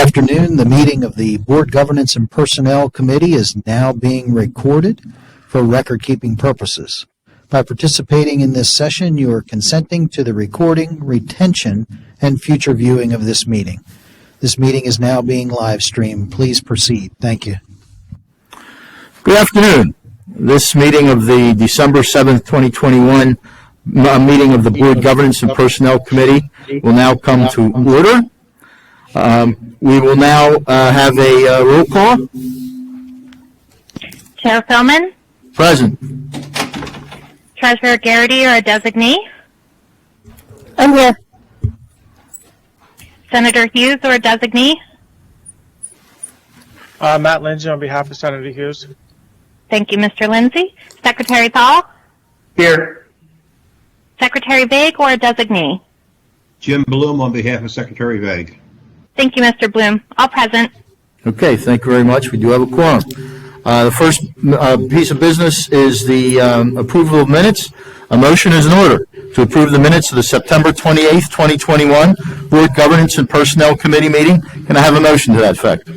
afternoon. The meeting of the Board Governance and Personnel Committee is now being recorded for record-keeping purposes. By participating in this session, you are consenting to the recording, retention, and future viewing of this meeting. This meeting is now being live streamed. Please proceed. Thank you. Good afternoon. This meeting of the December 7th, 2021 meeting of the Board Governance and Personnel Committee will now come to order. We will now have a roll call. Chair Philman? Present. Treasurer Garrity or a designee? I'm here. Senator Hughes or a designee? Matt Lindsay on behalf of Senator Hughes. Thank you, Mr. Lindsay. Secretary Thal? Here. Secretary Vague or a designee? Jim Bloom on behalf of Secretary Vague. Thank you, Mr. Bloom. All present. Okay, thank you very much. We do have a quorum. The first piece of business is the approval of minutes. A motion is in order to approve the minutes of the September 28th, 2021 Board Governance and Personnel Committee meeting. Can I have a motion to that effect?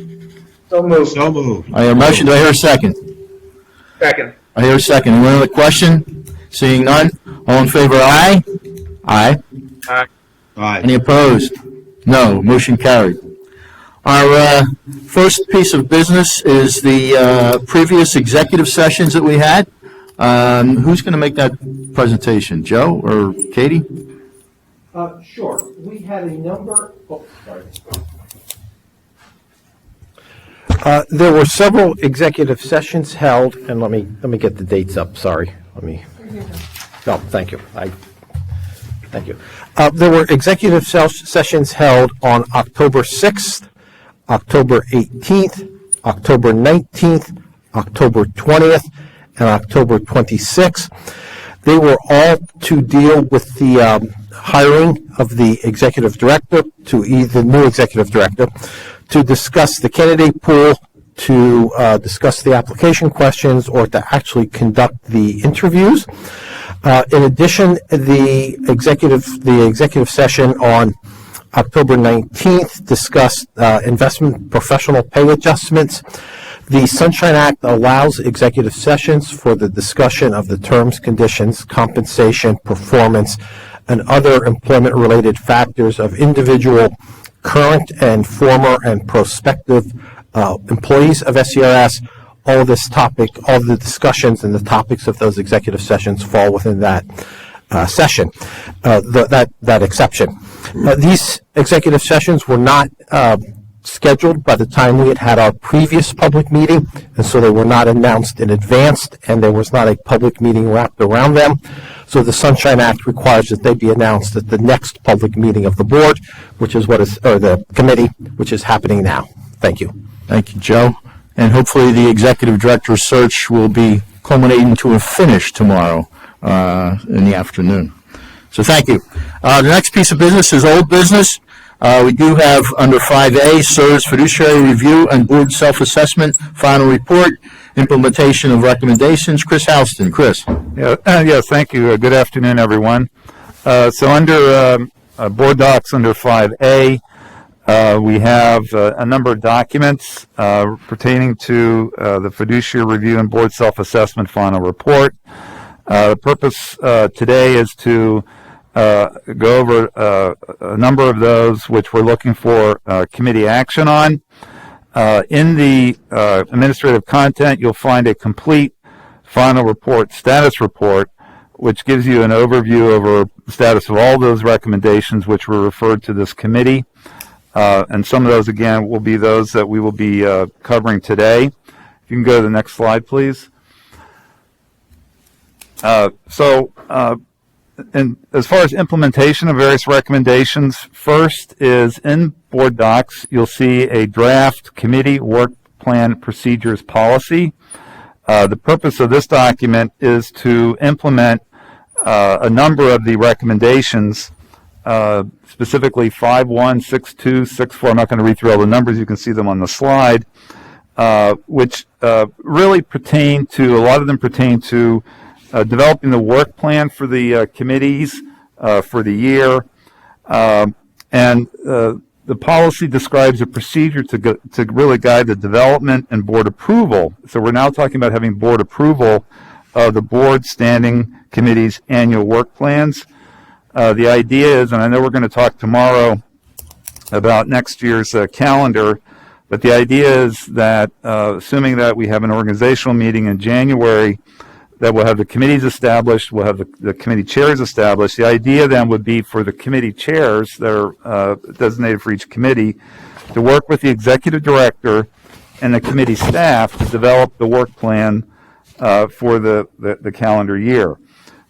So moved. So moved. I hear a motion. Do I hear a second? Second. I hear a second. Any other question? Seeing none. All in favor, aye? Aye. Aye. Aye. Any opposed? No. Motion carried. Our first piece of business is the previous executive sessions that we had. Who's going to make that presentation, Joe or Katie? Sure. We had a number. Oh, sorry. There were several executive sessions held, and let me get the dates up. Sorry. No, thank you. Thank you. There were executive sessions held on October 6th, October 18th, October 19th, October 20th, and October 26th. They were all to deal with the hiring of the executive director, the new executive director, to discuss the candidate pool, to discuss the application questions, or to actually conduct the interviews. In addition, the executive session on October 19th discussed investment professional pay adjustments. The Sunshine Act allows executive sessions for the discussion of the terms, conditions, compensation, performance, and other employment-related factors of individual current and former and prospective employees of SCRS. All of this topic, all of the discussions and the topics of those executive sessions fall within that session, that exception. These executive sessions were not scheduled by the time we had our previous public meeting, and so they were not announced in advance, and there was not a public meeting wrapped around them. So the Sunshine Act requires that they be announced at the next public meeting of the board, or the committee, which is happening now. Thank you. Thank you, Joe. And hopefully the executive director search will be culminating to a finish tomorrow in the afternoon. So thank you. The next piece of business is old business. We do have under 5A, SIRS Fiduciary Review and Board Self-Assessment, Final Report, Implementation of Recommendations. Chris Houston. Chris. Yes, thank you. Good afternoon, everyone. So under Board Docs under 5A, we have a number of documents pertaining to the Fiduciary Review and Board Self-Assessment Final Report. The purpose today is to go over a number of those which we're looking for committee action on. In the administrative content, you'll find a complete final report, status report, which gives you an overview over the status of all those recommendations which were referred to this committee. And some of those, again, will be those that we will be covering today. If you can go to the next slide, please. And as far as implementation of various recommendations, first is in Board Docs, you'll see a draft committee work plan procedures policy. The purpose of this document is to implement a number of the recommendations, specifically 5.1, 6.2, 6.4. I'm not going to read through all the numbers. You can see them on the slide, which really pertain to, a lot of them pertain to developing the work plan for the committees for the year, and the policy describes a procedure to really guide the development and board approval. So we're now talking about having board approval of the board standing committee's annual work plans. The idea is, and I know we're going to talk tomorrow about next year's calendar, but the idea is that assuming that we have an organizational meeting in January, that we'll have the committees established, we'll have the committee chairs established. The idea then would be for the committee chairs that are designated for each committee to work with the executive director and the committee staff to develop the work plan for the calendar year,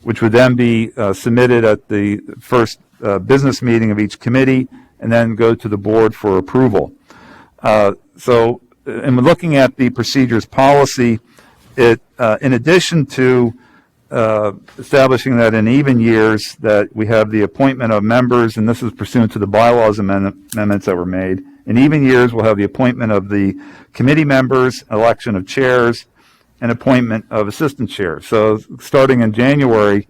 which would then be submitted at the first business meeting of each committee and then go to the board for approval. So in looking at the procedures policy, it, in addition to establishing that in even years that we have the appointment of members, and this is pursuant to the bylaws amendments that were made, in even years we'll have the appointment of the committee members, election of chairs, and appointment of assistant chairs. So starting in January,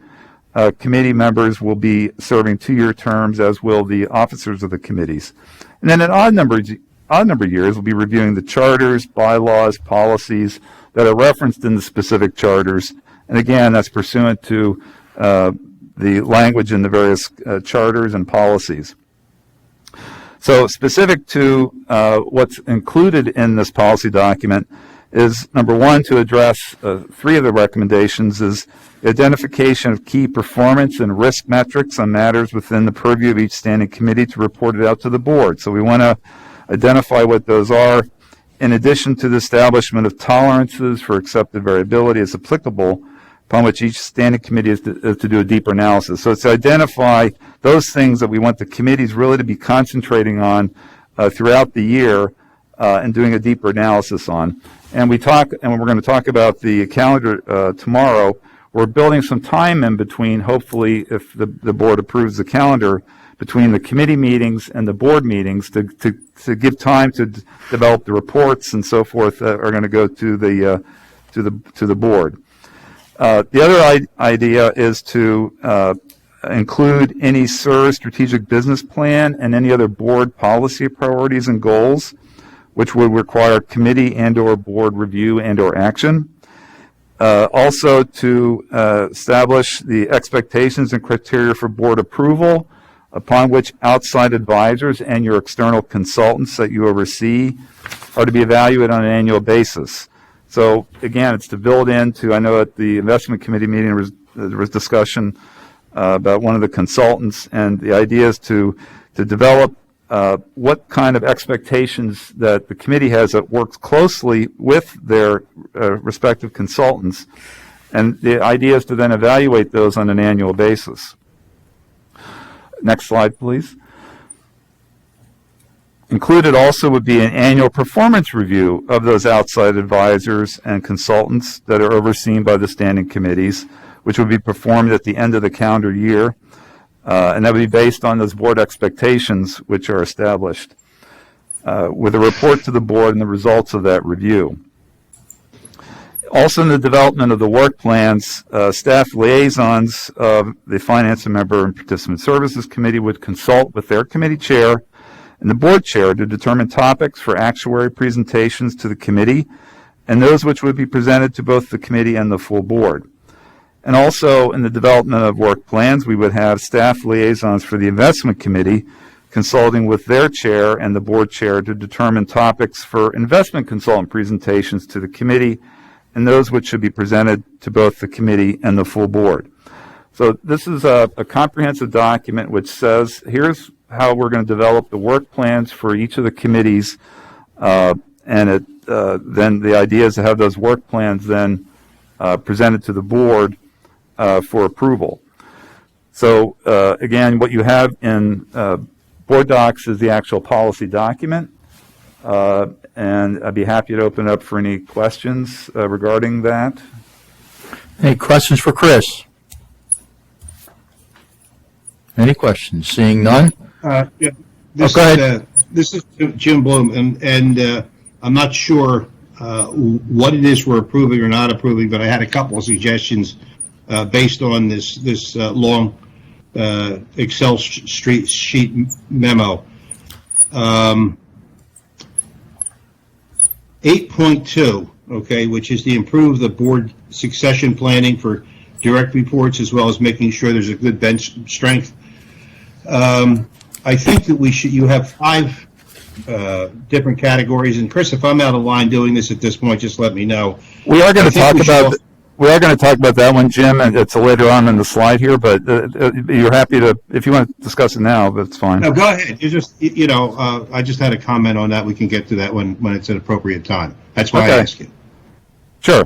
committee members will be serving 2-year terms, as will the officers of the committees. And then in odd number years, we'll be reviewing the charters, bylaws, policies that are referenced in the specific charters. And again, that's pursuant to the language in the various charters and policies. So specific to what's included in this policy document is, number one, to address 3 of the recommendations, is identification of key performance and risk metrics on matters within the purview of each standing committee to report it out to the board. So we want to identify what those are, in addition to the establishment of tolerances for accepted variability as applicable, upon which each standing committee is to do a deeper analysis. So it's to identify those things that we want the committees really to be concentrating on throughout the year and doing a deeper analysis on. And we're going to talk about the calendar tomorrow. We're building some time in between, hopefully, if the board approves the calendar, between the committee meetings and the board meetings to give time to develop the reports and so forth that are going to go to the board. The other idea is to include any SIR strategic business plan and any other board policy priorities and goals, which would require committee and/or board review and/or action. Also to establish the expectations and criteria for board approval, upon which outside advisors and your external consultants that you oversee are to be evaluated on an annual basis. So again, it's to build into, I know at the investment committee meeting there was discussion about one of the consultants, and the idea is to develop what kind of expectations that the committee has that works closely with their respective consultants, and the idea is to then evaluate those on an annual basis. Next slide, please. Included also would be an annual performance review of those outside advisors and consultants that are overseen by the standing committees, which would be performed at the end of the calendar year, and that would be based on those board expectations which are established, with a report to the board and the results of that review. Also in the development of the work plans, staff liaisons of the Finance and Member and Participant Services Committee would consult with their committee chair and the board chair to determine topics for actuary presentations to the committee and those which would be presented to both the committee and the full board. And also in the development of work plans, we would have staff liaisons for the investment committee consulting with their chair and the board chair to determine topics for investment consultant presentations to the committee and those which should be presented to both the committee and the full board. So this is a comprehensive document which says, here's how we're going to develop the work plans for each of the committees, and then the idea is to have those work plans then presented to the board for approval. So again, what you have in board docs is the actual policy document. And I'd be happy to open it up for any questions regarding that. Any questions for Chris? Any questions? Seeing none? Yeah. Go ahead. This is Jim Bloom, and I'm not sure what it is we're approving or not approving, but I had a couple of suggestions based on this long Excel sheet memo. 8.2, okay, which is to improve the board succession planning for direct reports as well as making sure there's a good bench strength. I think that you have 5 different categories. And Chris, if I'm out of line doing this at this point, just let me know. We are going to talk about that one, Jim, and it's later on in the slide here. But you're happy to, if you want to discuss it now, that's fine. No, go ahead. You just, I just had a comment on that. We can get to that when it's an appropriate time. That's why I asked you. Sure.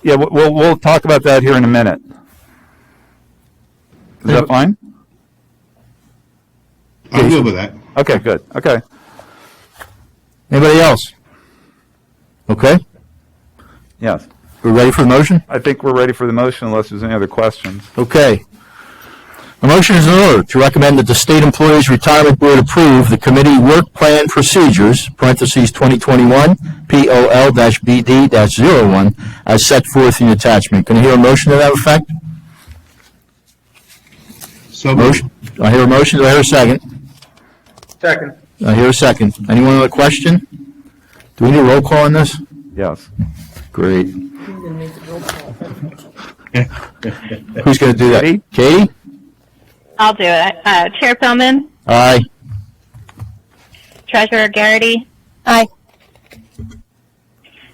Yeah, we'll talk about that here in a minute. Is that fine? I'm good with that. Okay, good. Okay. Anybody else? Okay, Yes. we're ready for the motion? I think we're ready for the motion unless there's any other questions. Okay. The motion is in order to recommend that the State Employees Retirement Board approve the committee work plan procedures, parentheses 2021, POL-BD-01, as set forth in the attachment. Can I hear a motion to that effect? So Motion. Do I hear a motion? Do I hear a second? Second. I hear a second. Anyone have a question? Do we need a roll call on this? Yes. Great. Who's going to do that? Katie? Katie? I'll do it. Chair Pillman, Aye. Treasurer Garrity, Aye.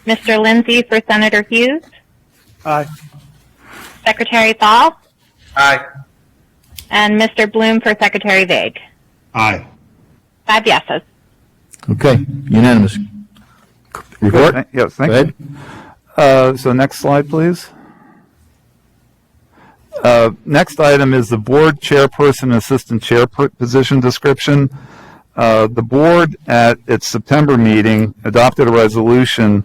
Mr. Lindsay for Senator Hughes, Aye. Secretary Thal, Aye. and Mr. Bloom for Secretary Vague. Aye. 5 yeses. Okay, unanimous. Report? Good. Yes, Go thank ahead. you. So next slide, please. Next item is the board chairperson and assistant chair position description. The board at its September meeting adopted a resolution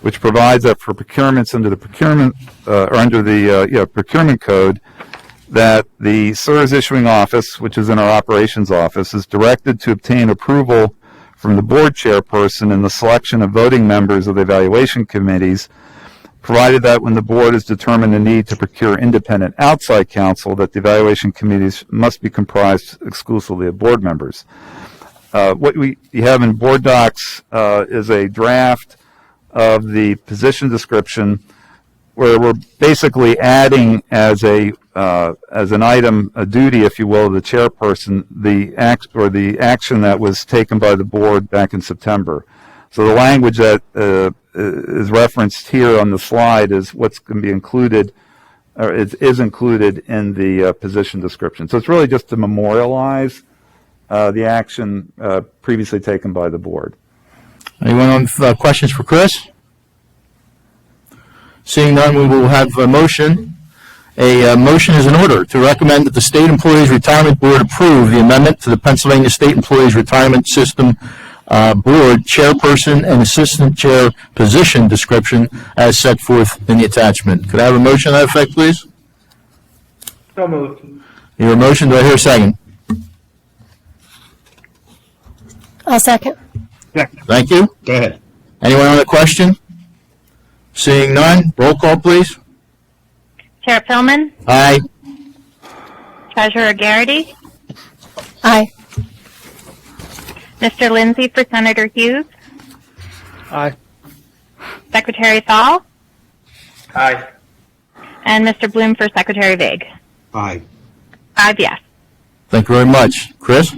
which provides that for procurements under the procurement procurement code, that the SIRS issuing office, which is in our operations office, is directed to obtain approval from the board chairperson in the selection of voting members of the evaluation committees, provided that when the board has determined the need to procure independent outside counsel, that the evaluation committees must be comprised exclusively of board members. What we have in board docs is a draft of the position description, where we're basically adding as an item, a duty, if you will, of the chairperson, the action that was taken by the board back in September. So the language that is referenced here on the slide is what's going to be included, or is included in the position description. So it's really just to memorialize the action previously taken by the board. Anyone on questions for Chris? Seeing none, we will have a motion. A motion is in order to recommend that the State Employees Retirement Board approve the amendment to the Pennsylvania State Employees Retirement System Board Chairperson and Assistant Chair position description as set forth in the attachment. Could I have a motion to that effect, please? So moved. Hear a motion? Do I hear a second? I'll second. Thank you. Go ahead. Anyone on the question? Seeing none, roll call, please. Chair Pillman, Aye. Treasurer Garrity, Aye. Mr. Lindsay for Senator Hughes, Aye. Secretary Thal, Aye. and Mr. Bloom for Secretary Vague. Aye. 5 yes. Thank you very much. Chris?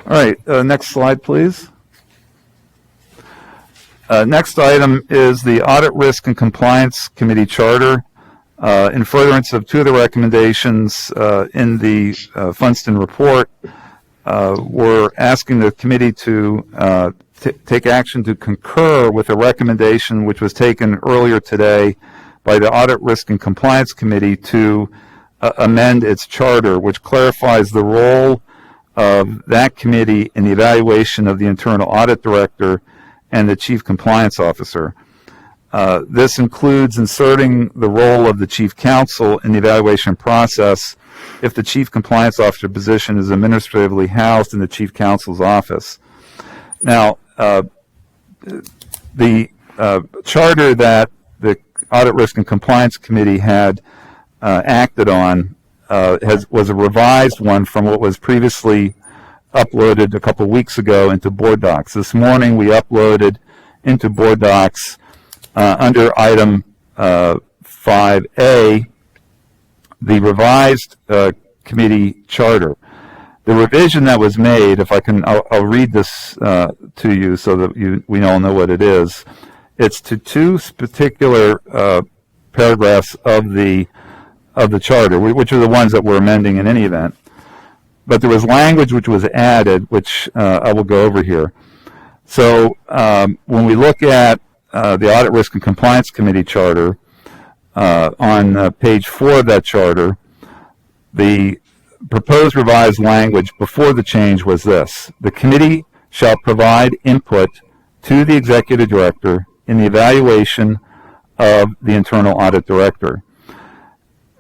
All right, next slide, please. Next item is the Audit Risk and Compliance Committee Charter. In furtherance of 2 of the recommendations in the Funston report, we're asking the committee to take action to concur with a recommendation which was taken earlier today by the Audit Risk and Compliance Committee to amend its charter, which clarifies the role of that committee in the evaluation of the internal audit director and the chief compliance officer. This includes inserting the role of the chief counsel in the evaluation process if the chief compliance officer position is administratively housed in the chief counsel's office. Now, the charter that the Audit Risk and Compliance Committee had acted on was a revised one from what was previously uploaded a couple weeks ago into Board Docs. This morning we uploaded into Board Docs under item 5A the revised committee charter. The revision that was made, if I can, I'll read this to you so that we all know what it is. It's to two particular paragraphs of the charter, which are the ones that we're amending in any event. But there was language which was added, which I will go over here. So when we look at the Audit Risk and Compliance Committee charter, on page 4 of that charter, the proposed revised language before the change was this: the committee shall provide input to the executive director in the evaluation of the internal audit director.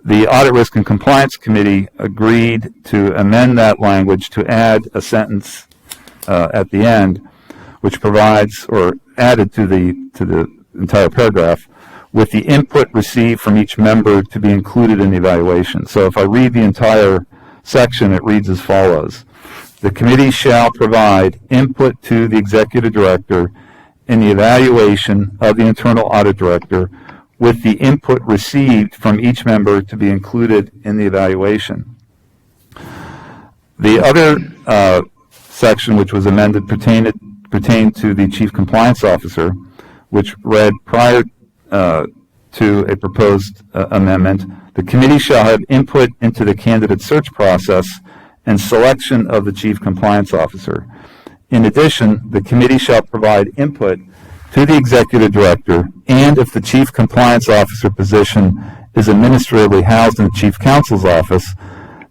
The Audit Risk and Compliance Committee agreed to amend that language to add a sentence at the end, which provides, or added to the entire paragraph, with the input received from each member to be included in the evaluation. So if I read the entire section, it reads as follows: the committee shall provide input to the executive director in the evaluation of the internal audit director, with the input received from each member to be included in the evaluation. The other section which was amended pertained to the Chief Compliance Officer, which read, prior to a proposed amendment, the committee shall have input into the candidate search process and selection of the Chief Compliance Officer. In addition, the committee shall provide input to the executive director, and if the Chief Compliance Officer position is administratively housed in the Chief Counsel's office,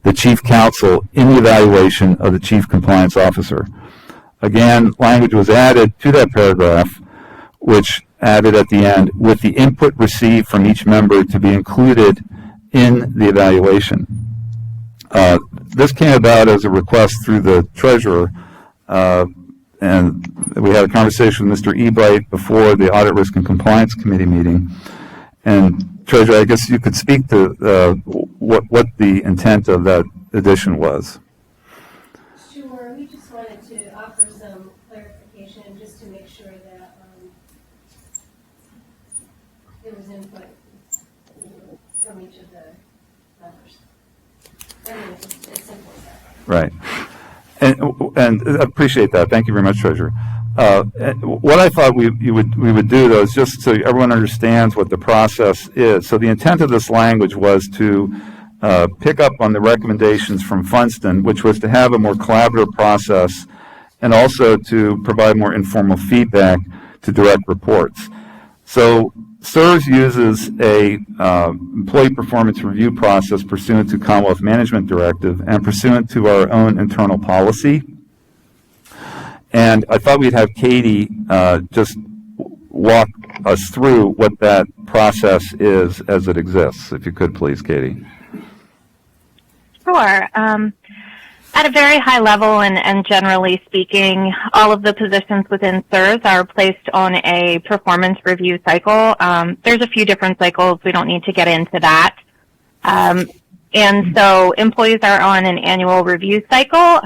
the Chief Counsel in the evaluation of the Chief Compliance Officer. Again, language was added to that paragraph, which added at the end, with the input received from each member to be included in the evaluation. This came about as a request through the treasurer, and we had a conversation with Mr. Ebright before the Audit Risk and Compliance Committee meeting. And Treasurer, I guess you could speak to what the intent of that addition was. Sure. We just wanted to offer some clarification just to make sure that there was input from each of the members. I mean, it's as simple as that. Right. And appreciate that. Thank you very much, Treasurer. What I thought we would do, though, is just so everyone understands what the process is. So the intent of this language was to pick up on the recommendations from Funston, which was to have a more collaborative process and also to provide more informal feedback to direct reports. So SERS uses a employee performance review process pursuant to Commonwealth Management Directive and pursuant to our own internal policy. And I thought we'd have Katie just walk us through what that process is as it exists. If you could, please, Katie. Sure. At a very high level and generally speaking, all of the positions within SERS are placed on a performance review cycle. There's a few different cycles. We don't need to get into that. And so employees are on an annual review cycle.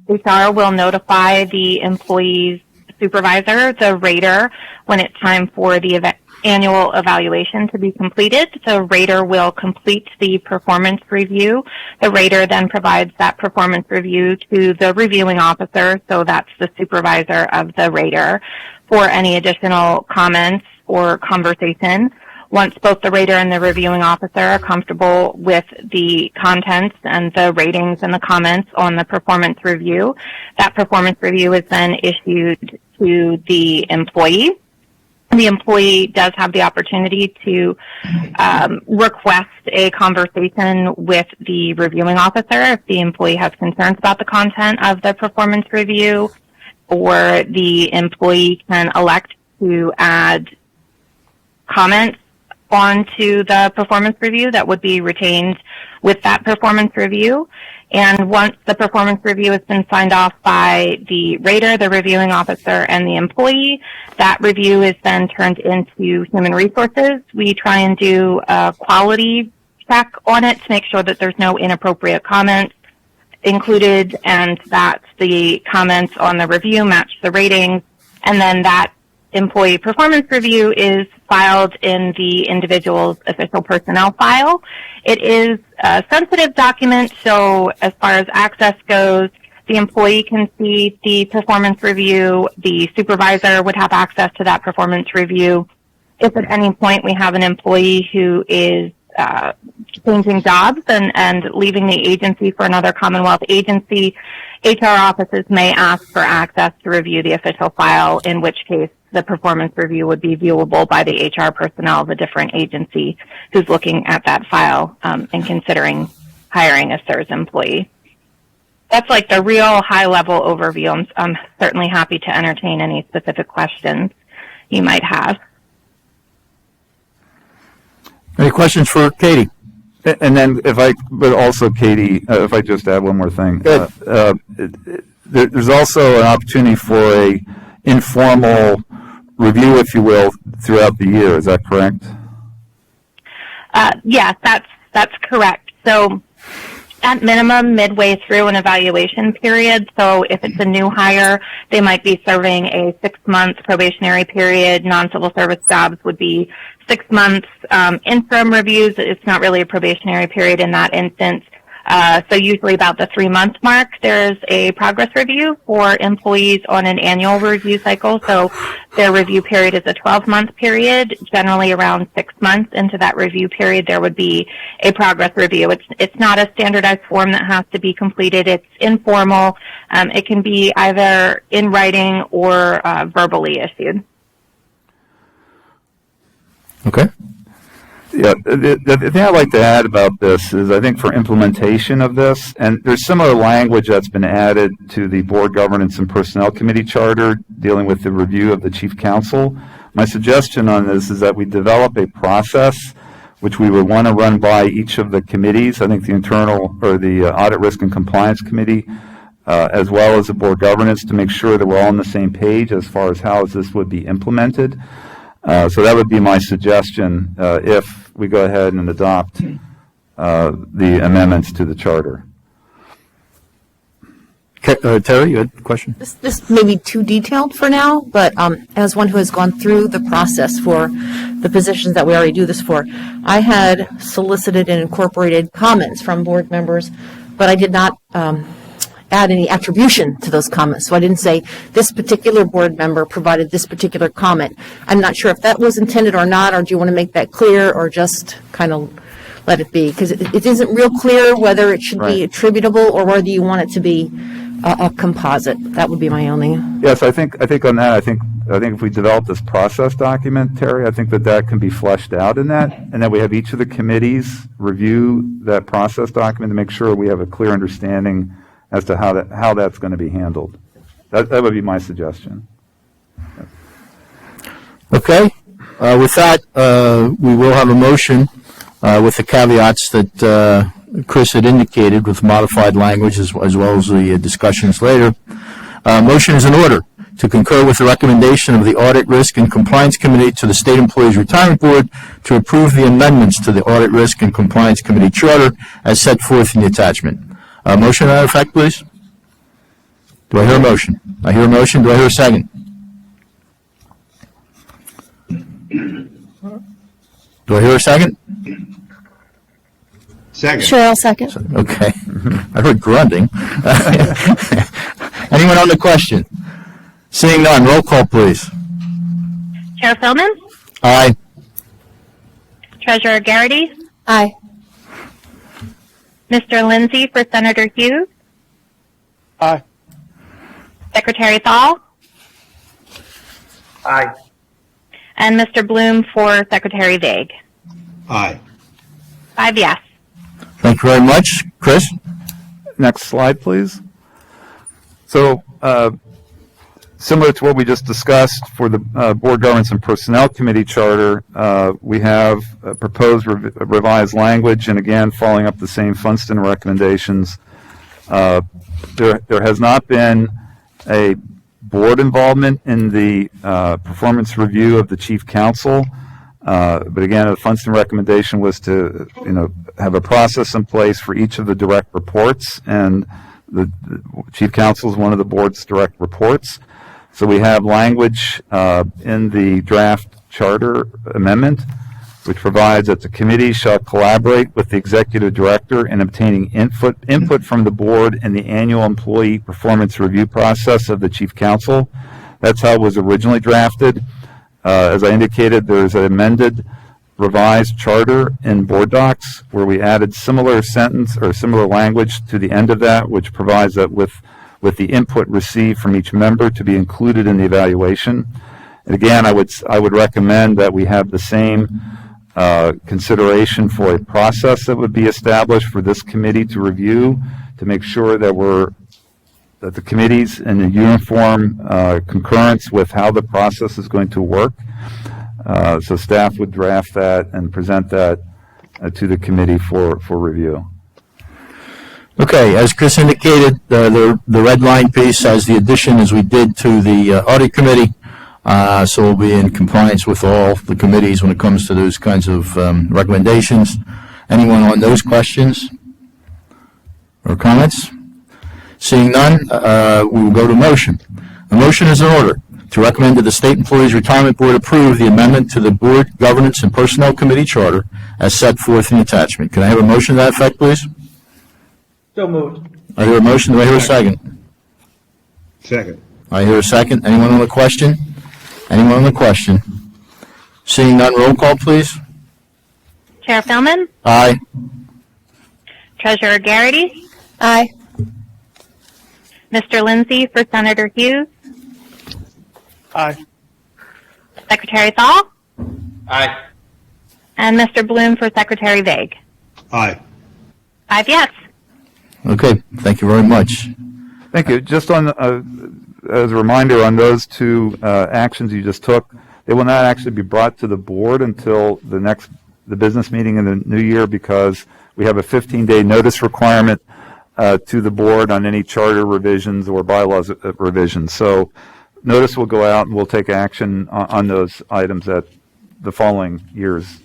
HR will notify the employee's supervisor, the rater, when it's time for the annual evaluation to be completed. The rater will complete the performance review. The rater then provides that performance review to the reviewing officer, so that's the supervisor of the rater, for any additional comments or conversation. Once both the rater and the reviewing officer are comfortable with the contents and the ratings and the comments on the performance review, that performance review is then issued to the employee. The employee does have the opportunity to request a conversation with the reviewing officer if the employee has concerns about the content of the performance review, or the employee can elect to add comments onto the performance review that would be retained with that performance review. And once the performance review has been signed off by the rater, the reviewing officer, and the employee, that review is then turned into human resources. We try and do a quality check on it to make sure that there's no inappropriate comments included and that the comments on the review match the ratings, and then that employee performance review is filed in the individual's official personnel file. It is a sensitive document, so as far as access goes, the employee can see the performance review. The supervisor would have access to that performance review. If at any point we have an employee who is changing jobs and leaving the agency for another Commonwealth agency, HR offices may ask for access to review the official file, in which case the performance review would be viewable by the HR personnel of a different agency who's looking at that file and considering hiring a CSRS employee. That's like the real high-level overview. I'm certainly happy to entertain any specific questions you might have. Any questions for Katie? And then but also Katie, if I just add one more thing. There's also an opportunity for a informal review, if you will, throughout the year. Is that correct? Yes, that's correct. So at minimum, midway through an evaluation period, so if it's a new hire, they might be serving a 6-month probationary period. Non-civil service jobs would be 6 months. Interim reviews, it's not really a probationary period in that instance. So usually about the 3-month mark, there's a progress review for employees on an annual review cycle. So their review period is a 12-month period. Generally around 6 months into that review period, there would be a progress review. It's not a standardized form that has to be completed. It's informal. It can be either in writing or verbally issued. Okay. Yeah, the thing I'd like to add about this is I think for implementation of this, and there's similar language that's been added to the Board Governance and Personnel Committee Charter dealing with the review of the Chief Counsel. My suggestion on this is that we develop a process which we would want to run by each of the committees. I think the internal or the Audit, Risk, and Compliance Committee, as well as the Board Governance, to make sure that we're all on the same page as far as how this would be implemented. So that would be my suggestion if we go ahead and adopt the amendments to the charter. Terry, you had a question? This may be too detailed for now, but as one who has gone through the process for the positions that we already do this for, I had solicited and incorporated comments from board members, but I did not add any attribution to those comments. So I didn't say this particular board member provided this particular comment. I'm not sure if that was intended or not, or do you want to make that clear, or just kind of let it be? Because it isn't real clear whether it should be attributable or whether you want it to be a composite. That would be my only. Yes, I think on that, I think if we develop this process document, Terry, I think that can be fleshed out in that, and that we have each of the committees review that process document to make sure we have a clear understanding as to how that's going to be handled. That would be my suggestion. Okay. With that, we will have a motion with the caveats that Chris had indicated with modified language as well as the discussions later. Motion is in order to concur with the recommendation of the Audit, Risk, and Compliance Committee to the State Employees Retirement Board to approve the amendments to the Audit, Risk, and Compliance Committee Charter as set forth in the attachment. Motion to that effect, please. Do I hear a motion? I hear a motion. Do I hear a second? Do I hear a second? Second. Sure, I'll second. Okay. I heard grunting. Anyone on the question? Seeing none, roll call, please. Chair Philman? Aye. Treasurer Garrity? Aye. Mr. Lindsay for Senator Hughes? Aye. Secretary Thal? Aye. And Mr. Bloom for Secretary Vague. Aye. 5 yes. Thank you very much. Chris? Next slide, please. So, similar to what we just discussed for the Board Governance and Personnel Committee Charter, we have proposed revised language, and again, following up the same Funston recommendations. There has not been a board involvement in the performance review of the Chief Counsel, but again, the Funston recommendation was to, have a process in place for each of the direct reports, and the chief counsel is one of the board's direct reports. So we have language in the draft charter amendment, which provides that the committee shall collaborate with the executive director in obtaining input from the board in the annual employee performance review process of the chief counsel. That's how it was originally drafted. As I indicated, there's an amended revised charter in board docs where we added similar sentence or similar language to the end of that, which provides that with the input received from each member to be included in the evaluation. And again, I would recommend that we have the same consideration for a process that would be established for this committee to review to make sure that the committee's in a uniform concurrence with how the process is going to work. So staff would draft that and present that to the committee for review. Okay, as Chris indicated, the red line piece has the addition as we did to the audit committee. So we'll be in compliance with all the committees when it comes to those kinds of recommendations. Anyone on those questions or comments? Seeing none, we will go to motion. A motion is in order to recommend to the State Employees Retirement Board approve the amendment to the Board Governance and Personnel Committee Charter as set forth in the attachment. Can I have a motion to that effect, please? So moved. I hear a motion. Do I hear a second? Second. I hear a second. Anyone on the question? Anyone on the question? Seeing none, roll call, please. Chair Philman, Aye. Treasurer Garrity, Aye. Mr. Lindsay for Senator Hughes, Aye. Secretary Thal, Aye. and Mr. Bloom for Secretary Vague. Aye. 5 yes. Okay, thank you very much. Thank you. Just on as a reminder on those two actions you just took, they will not actually be brought to the board until the business meeting in the new year because we have a 15-day notice requirement to the board on any charter revisions or bylaws revisions. So notice will go out and we'll take action on those items at the following year's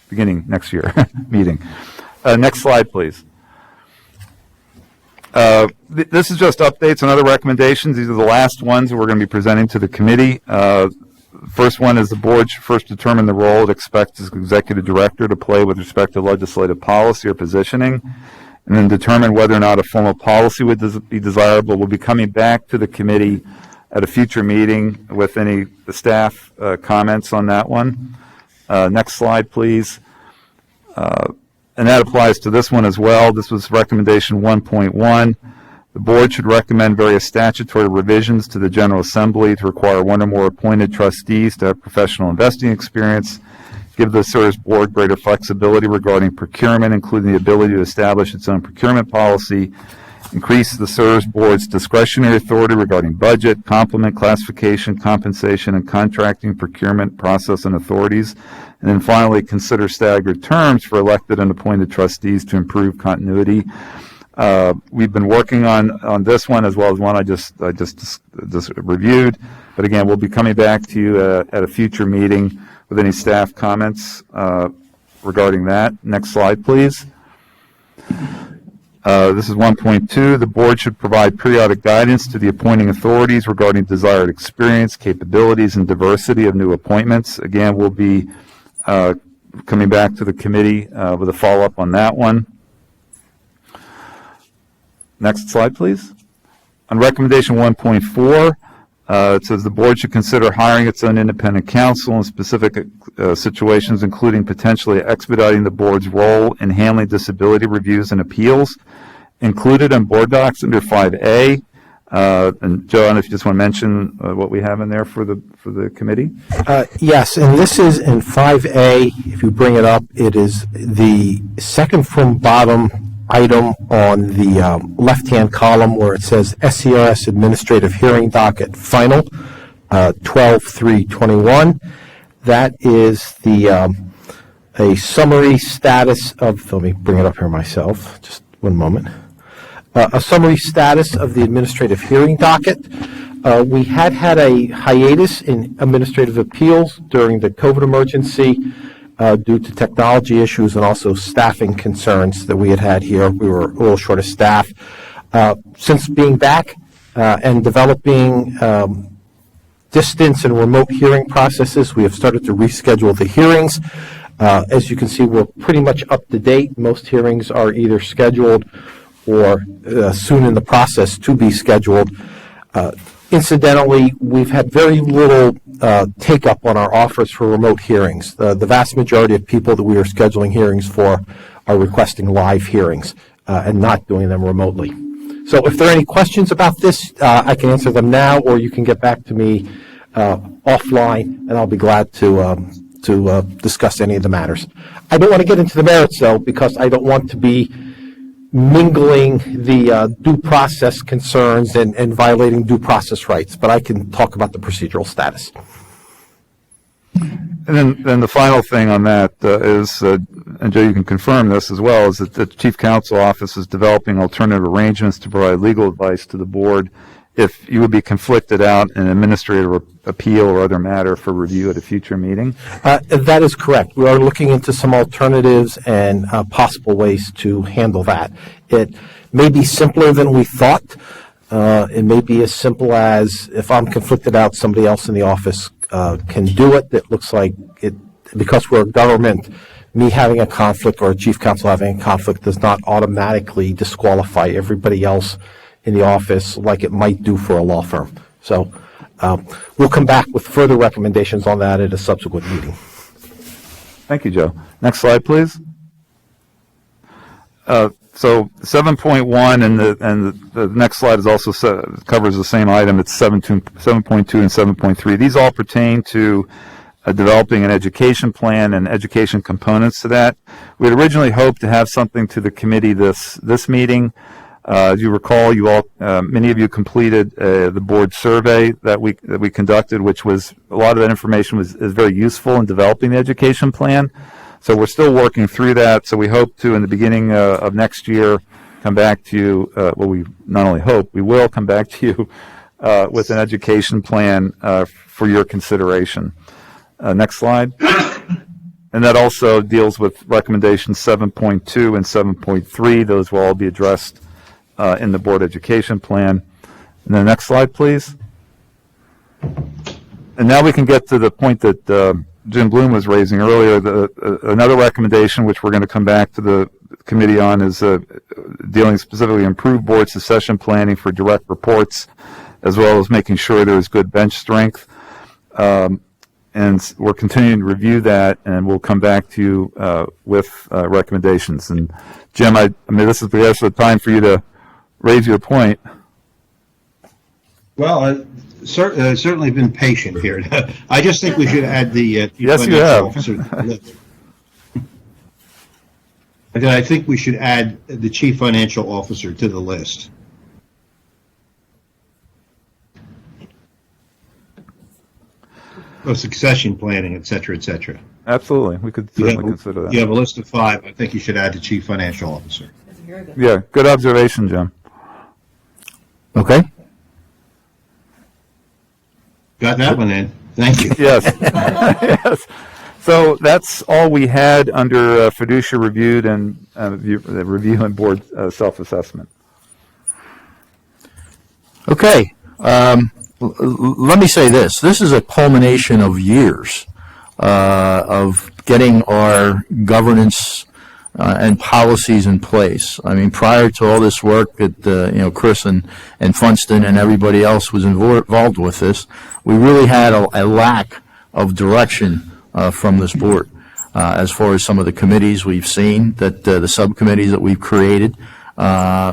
beginning next year meeting. Next slide, please. This is just updates and other recommendations. These are the last ones that we're going to be presenting to the committee. First one is the board should first determine the role it expects its executive director to play with respect to legislative policy or positioning, and then determine whether or not a formal policy would be desirable. We'll be coming back to the committee at a future meeting with any staff comments on that one. Next slide, please. And that applies to this one as well. This was recommendation 1.1. The board should recommend various statutory revisions to the General Assembly to require one or more appointed trustees to have professional investing experience, give the CERS board greater flexibility regarding procurement, including the ability to establish its own procurement policy, increase the CERS board's discretionary authority regarding budget, complement, classification, compensation, and contracting procurement process and authorities, and then finally consider staggered terms for elected and appointed trustees to improve continuity. We've been working on this one as well as one I just reviewed, but again, we'll be coming back to you at a future meeting with any staff comments regarding that. Next slide, please. This is 1.2. The board should provide periodic guidance to the appointing authorities regarding desired experience, capabilities, and diversity of new appointments. Again, we'll be coming back to the committee with a follow-up on that one. Next slide, please. On recommendation 1.4, it says the board should consider hiring its own independent counsel in specific situations, including potentially expediting the board's role in handling disability reviews and appeals. Included in board docs under 5A. And Joe, if you just want to mention what we have in there for the committee. Yes, and this is in 5A. If you bring it up, it is the second from bottom item on the left-hand column where it says SCRS Administrative Hearing Docket Final 12/3/21. That is a summary status of. Let me bring it up here myself. Just one moment. A summary status of the administrative hearing docket. We had a hiatus in administrative appeals during the COVID emergency due to technology issues and also staffing concerns that we had here. We were a little short of staff. Since being back and developing distance and remote hearing processes, we have started to reschedule the hearings. As you can see, we're pretty much up to date. Most hearings are either scheduled or soon in the process to be scheduled. Incidentally, we've had very little take-up on our offers for remote hearings. The vast majority of people that we are scheduling hearings for are requesting live hearings and not doing them remotely. So if there are any questions about this, I can answer them now, or you can get back to me offline, and I'll be glad to discuss any of the matters. I don't want to get into the merits, though, because I don't want to be mingling the due process concerns and violating due process rights, but I can talk about the procedural status. And then the final thing on that is, and Joe, you can confirm this as well, is that the Chief Counsel Office is developing alternative arrangements to provide legal advice to the board if you would be conflicted out in an administrative appeal or other matter for review at a future meeting. That is correct. We are looking into some alternatives and possible ways to handle that. It may be simpler than we thought. It may be as simple as, if I'm conflicted out, somebody else in the office can do it. It looks like it, because we're a government, me having a conflict or a chief counsel having a conflict does not automatically disqualify everybody else in the office like it might do for a law firm. So we'll come back with further recommendations on that at a subsequent meeting. Thank you, Joe. Next slide, please. So 7.1 and the next slide is also covers the same item. It's 7.2 and 7.3. These all pertain to developing an education plan and education components to that. We had originally hoped to have something to the committee this meeting. As you recall, you all, many of you completed the board survey that we conducted, which was, a lot of that information is very useful in developing the education plan. So we're still working through that. So we hope to, in the beginning of next year, come back to you. Well, we not only hope, we will come back to you with an education plan for your consideration. Next slide. And that also deals with recommendations 7.2 and 7.3. Those will all be addressed in the board education plan. And the next slide, please. And now we can get to the point that Jim Bloom was raising earlier. Another recommendation, which we're going to come back to the committee on, is dealing specifically improved board succession planning for direct reports, as well as making sure there's good bench strength. And we're continuing to review that, and we'll come back to you with recommendations. And Jim, I mean, this is the time for you to raise your point. Well, certainly been patient here. I just think we should add the yes, you have. Officer to the list. And I think we should add the chief financial officer to the list. Of succession planning, et cetera, et cetera. Absolutely, we could certainly consider that. You have a list of 5. I think you should add the chief financial officer. Yeah, good observation, Jim. Okay. Got that one in. Thank you. Yes. Yes. So that's all we had under fiduciary reviewed and review and board self-assessment. Okay. Let me say this. This is a culmination of years of getting our governance and policies in place. I mean, prior to all this work that Chris and Funston and everybody else was involved with this, we really had a lack of direction from this board as far as some of the committees we've seen, that the subcommittees that we've created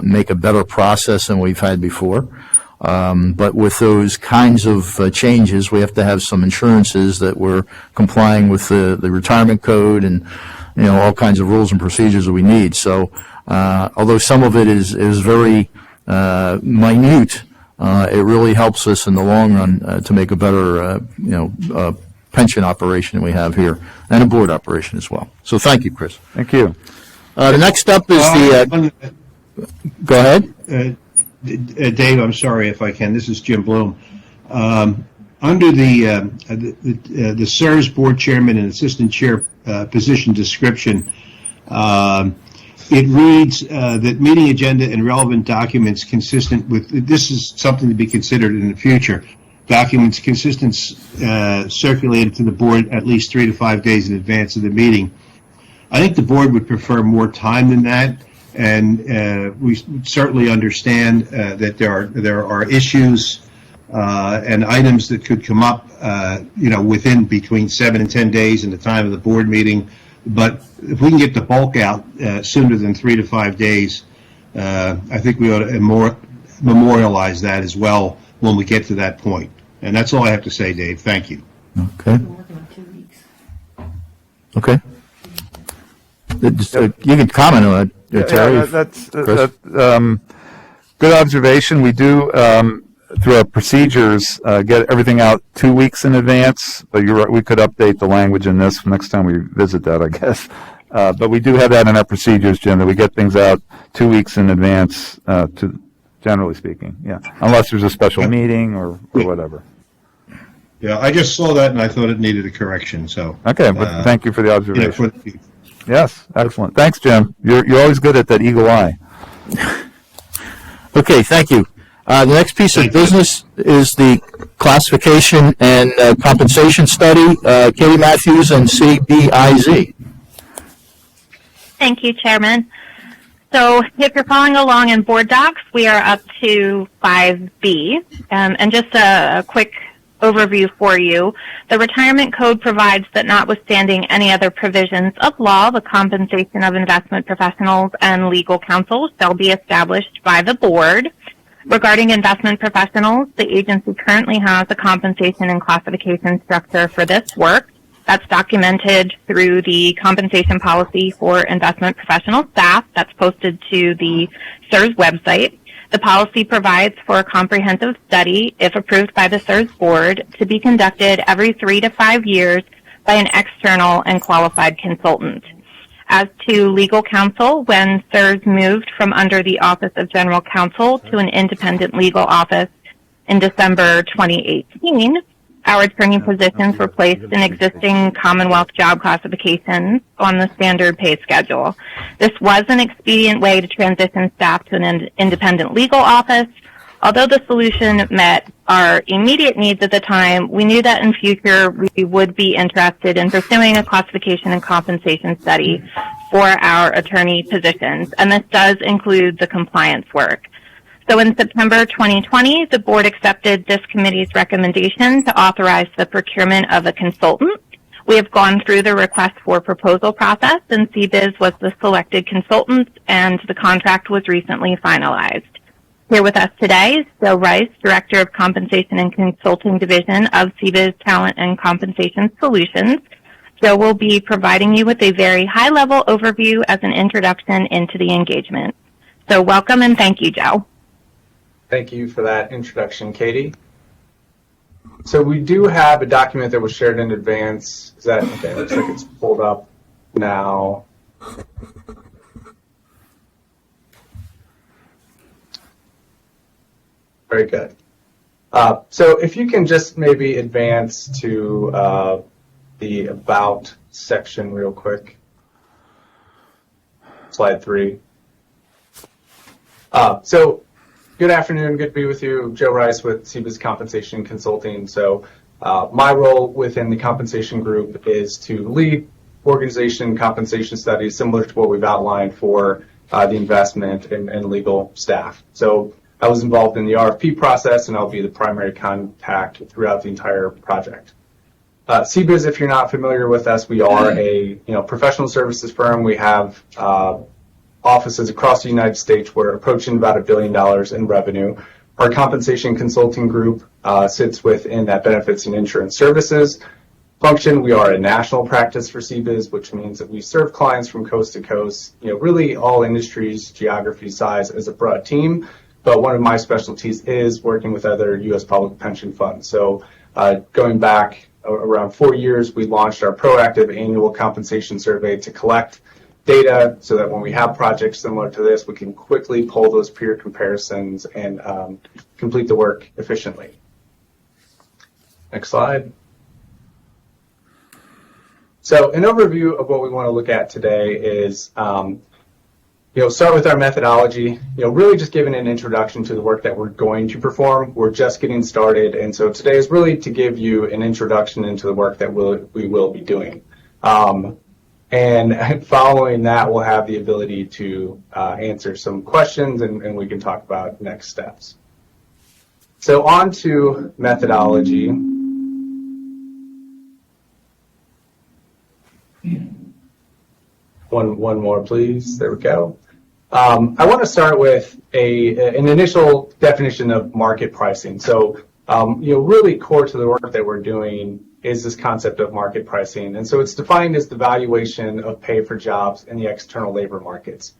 make a better process than we've had before. But with those kinds of changes, we have to have some assurances that we're complying with the retirement code and all kinds of rules and procedures that we need. So although some of it is very minute, it really helps us in the long run to make a better pension operation that we have here, and a board operation as well. So thank you, Chris. Thank you. The next up is go ahead. Dave, I'm sorry if I can. This is Jim Bloom. Under the SERS board chairman and assistant chair position description, it reads that meeting agenda and relevant documents consistent with, this is something to be considered in the future, documents consistent circulated to the board at least 3 to 5 days in advance of the meeting. I think the board would prefer more time than that, and we certainly understand that there are issues and items that could come up, within between 7 and 10 days in the time of the board meeting. But if we can get the bulk out sooner than 3 to 5 days, I think we ought to memorialize that as well when we get to that point. And that's all I have to say, Dave. Thank you. Okay. Okay. You can comment on it, Terry. Yeah, that's good observation. We do, through our procedures, get everything out 2 weeks in advance. But you're right, we could update the language in this next time we visit that, I guess. But we do have that in our procedures, Jim, that we get things out 2 weeks in advance, generally speaking. Yeah, unless there's a special meeting or whatever. Yeah, I just saw that and I thought it needed a correction. So okay, but thank you for the observation. For the Yes, excellent. Thanks, Jim. You're always good at that eagle eye. Okay, thank you. The next piece of business is the classification and compensation study. Katie Matthews and CBIZ. Thank you, Chairman. So if you're following along in board docs, we are up to 5B. And just a quick overview for you. The Retirement Code provides that notwithstanding any other provisions of law, the compensation of investment professionals and legal counsel shall be established by the board. Regarding investment professionals, the agency currently has a compensation and classification structure for this work. That's documented through the compensation policy for investment professional staff that's posted to the CSRS website. The policy provides for a comprehensive study, if approved by the CSRS board, to be conducted every 3 to 5 years by an external and qualified consultant. As to legal counsel, when CSRS moved from under the Office of General Counsel to an independent legal office in December 2018, our attorney positions were placed in existing Commonwealth job classifications on the standard pay schedule. This was an expedient way to transition staff to an independent legal office. Although the solution met our immediate needs at the time, we knew that in future we would be interested in pursuing a classification and compensation study for our attorney positions, and this does include the compliance work. So in September 2020, the board accepted this committee's recommendation to authorize the procurement of a consultant. We have gone through the request for proposal process, and CBIZ was the selected consultant, and the contract was recently finalized. Here with us today is Joe Rice, Director of Compensation and Consulting Division of CBIZ Talent and Compensation Solutions. Joe will be providing you with a very high-level overview as an introduction into the engagement. So welcome and thank you, Joe. Thank you for that introduction, Katie. So we do have a document that was shared in advance. Is that okay? Looks like it's pulled up now. Very good. So if you can just maybe advance to the About section real quick. Slide 3. So good afternoon. Good to be with you. Joe Rice with CBIZ Compensation Consulting. So my role within the compensation group is to lead organization compensation studies similar to what we've outlined for the investment and legal staff. So I was involved in the RFP process, and I'll be the primary contact throughout the entire project. CBIZ, if you're not familiar with us, we are a professional services firm. We have offices across the United States. We're approaching about $1 billion in revenue. Our compensation consulting group sits within that benefits and insurance services function. We are a national practice for CBIZ, which means that we serve clients from coast to coast, really all industries, geography, size as a broad team. But one of my specialties is working with other U.S. public pension funds. So going back around 4 years, we launched our proactive annual compensation survey to collect data so that when we have projects similar to this, we can quickly pull those peer comparisons and complete the work efficiently. Next slide. So an overview of what we want to look at today is start with our methodology, really just giving an introduction to the work that we're going to perform. We're just getting started, and so today is really to give you an introduction into the work that we will be doing. And following that, we'll have the ability to answer some questions, and we can talk about next steps. So on to methodology. One more, please. There we go. I want to start with an initial definition of market pricing. So, really core to the work that we're doing is this concept of market pricing. And so it's defined as the valuation of pay for jobs in the external labor markets.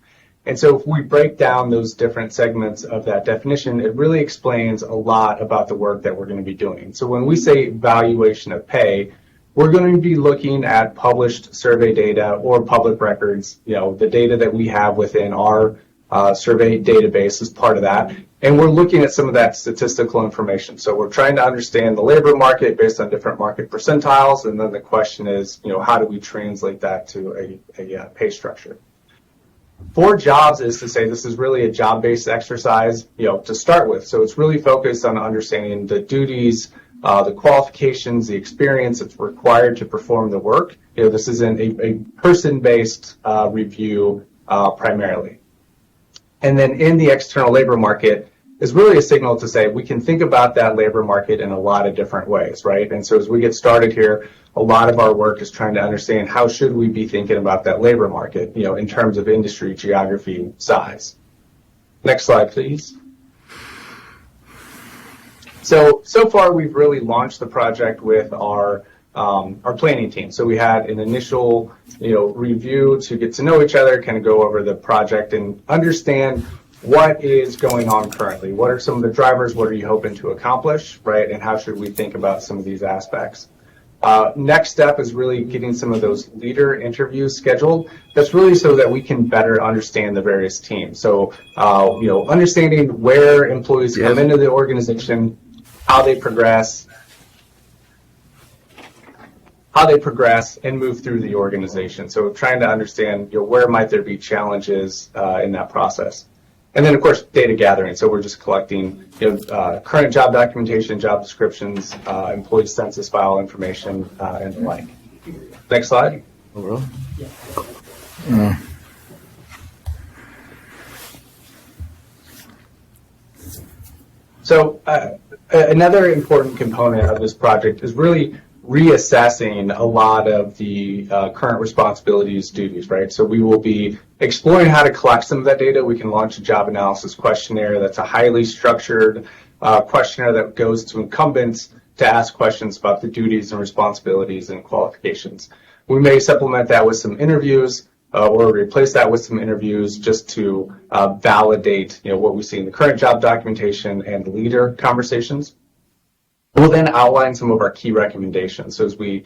And so if we break down those different segments of that definition, it really explains a lot about the work that we're going to be doing. So when we say valuation of pay, we're going to be looking at published survey data or public records, the data that we have within our survey database is part of that. And we're looking at some of that statistical information. So we're trying to understand the labor market based on different market percentiles. And then the question is, how do we translate that to a pay structure? For jobs is to say this is really a job-based exercise, to start with. So it's really focused on understanding the duties, the qualifications, the experience that's required to perform the work. This isn't a person-based review primarily. And then in the external labor market is really a signal to say we can think about that labor market in a lot of different ways, right? And so as we get started here, a lot of our work is trying to understand how should we be thinking about that labor market, in terms of industry, geography, size. Next slide, please. So far we've really launched the project with our planning team. So we had an initial, review to get to know each other, kind of go over the project and understand what is going on currently. What are some of the drivers? What are you hoping to accomplish, right? And how should we think about some of these aspects? Next step is really getting some of those leader interviews scheduled. That's really so that we can better understand the various teams. So, understanding where employees come into the organization, how they progress and move through the organization. So trying to understand, where might there be challenges in that process. And then, of course, data gathering. So we're just collecting current job documentation, job descriptions, employee census file information, and the like. Next slide. So another important component of this project is really reassessing a lot of the current responsibilities, duties, right? So we will be exploring how to collect some of that data. We can launch a job analysis questionnaire that's a highly structured questionnaire that goes to incumbents to ask questions about the duties and responsibilities and qualifications. We may supplement that with some interviews or replace that with some interviews just to validate what we see in the current job documentation and the leader conversations. We'll then outline some of our key recommendations. So as we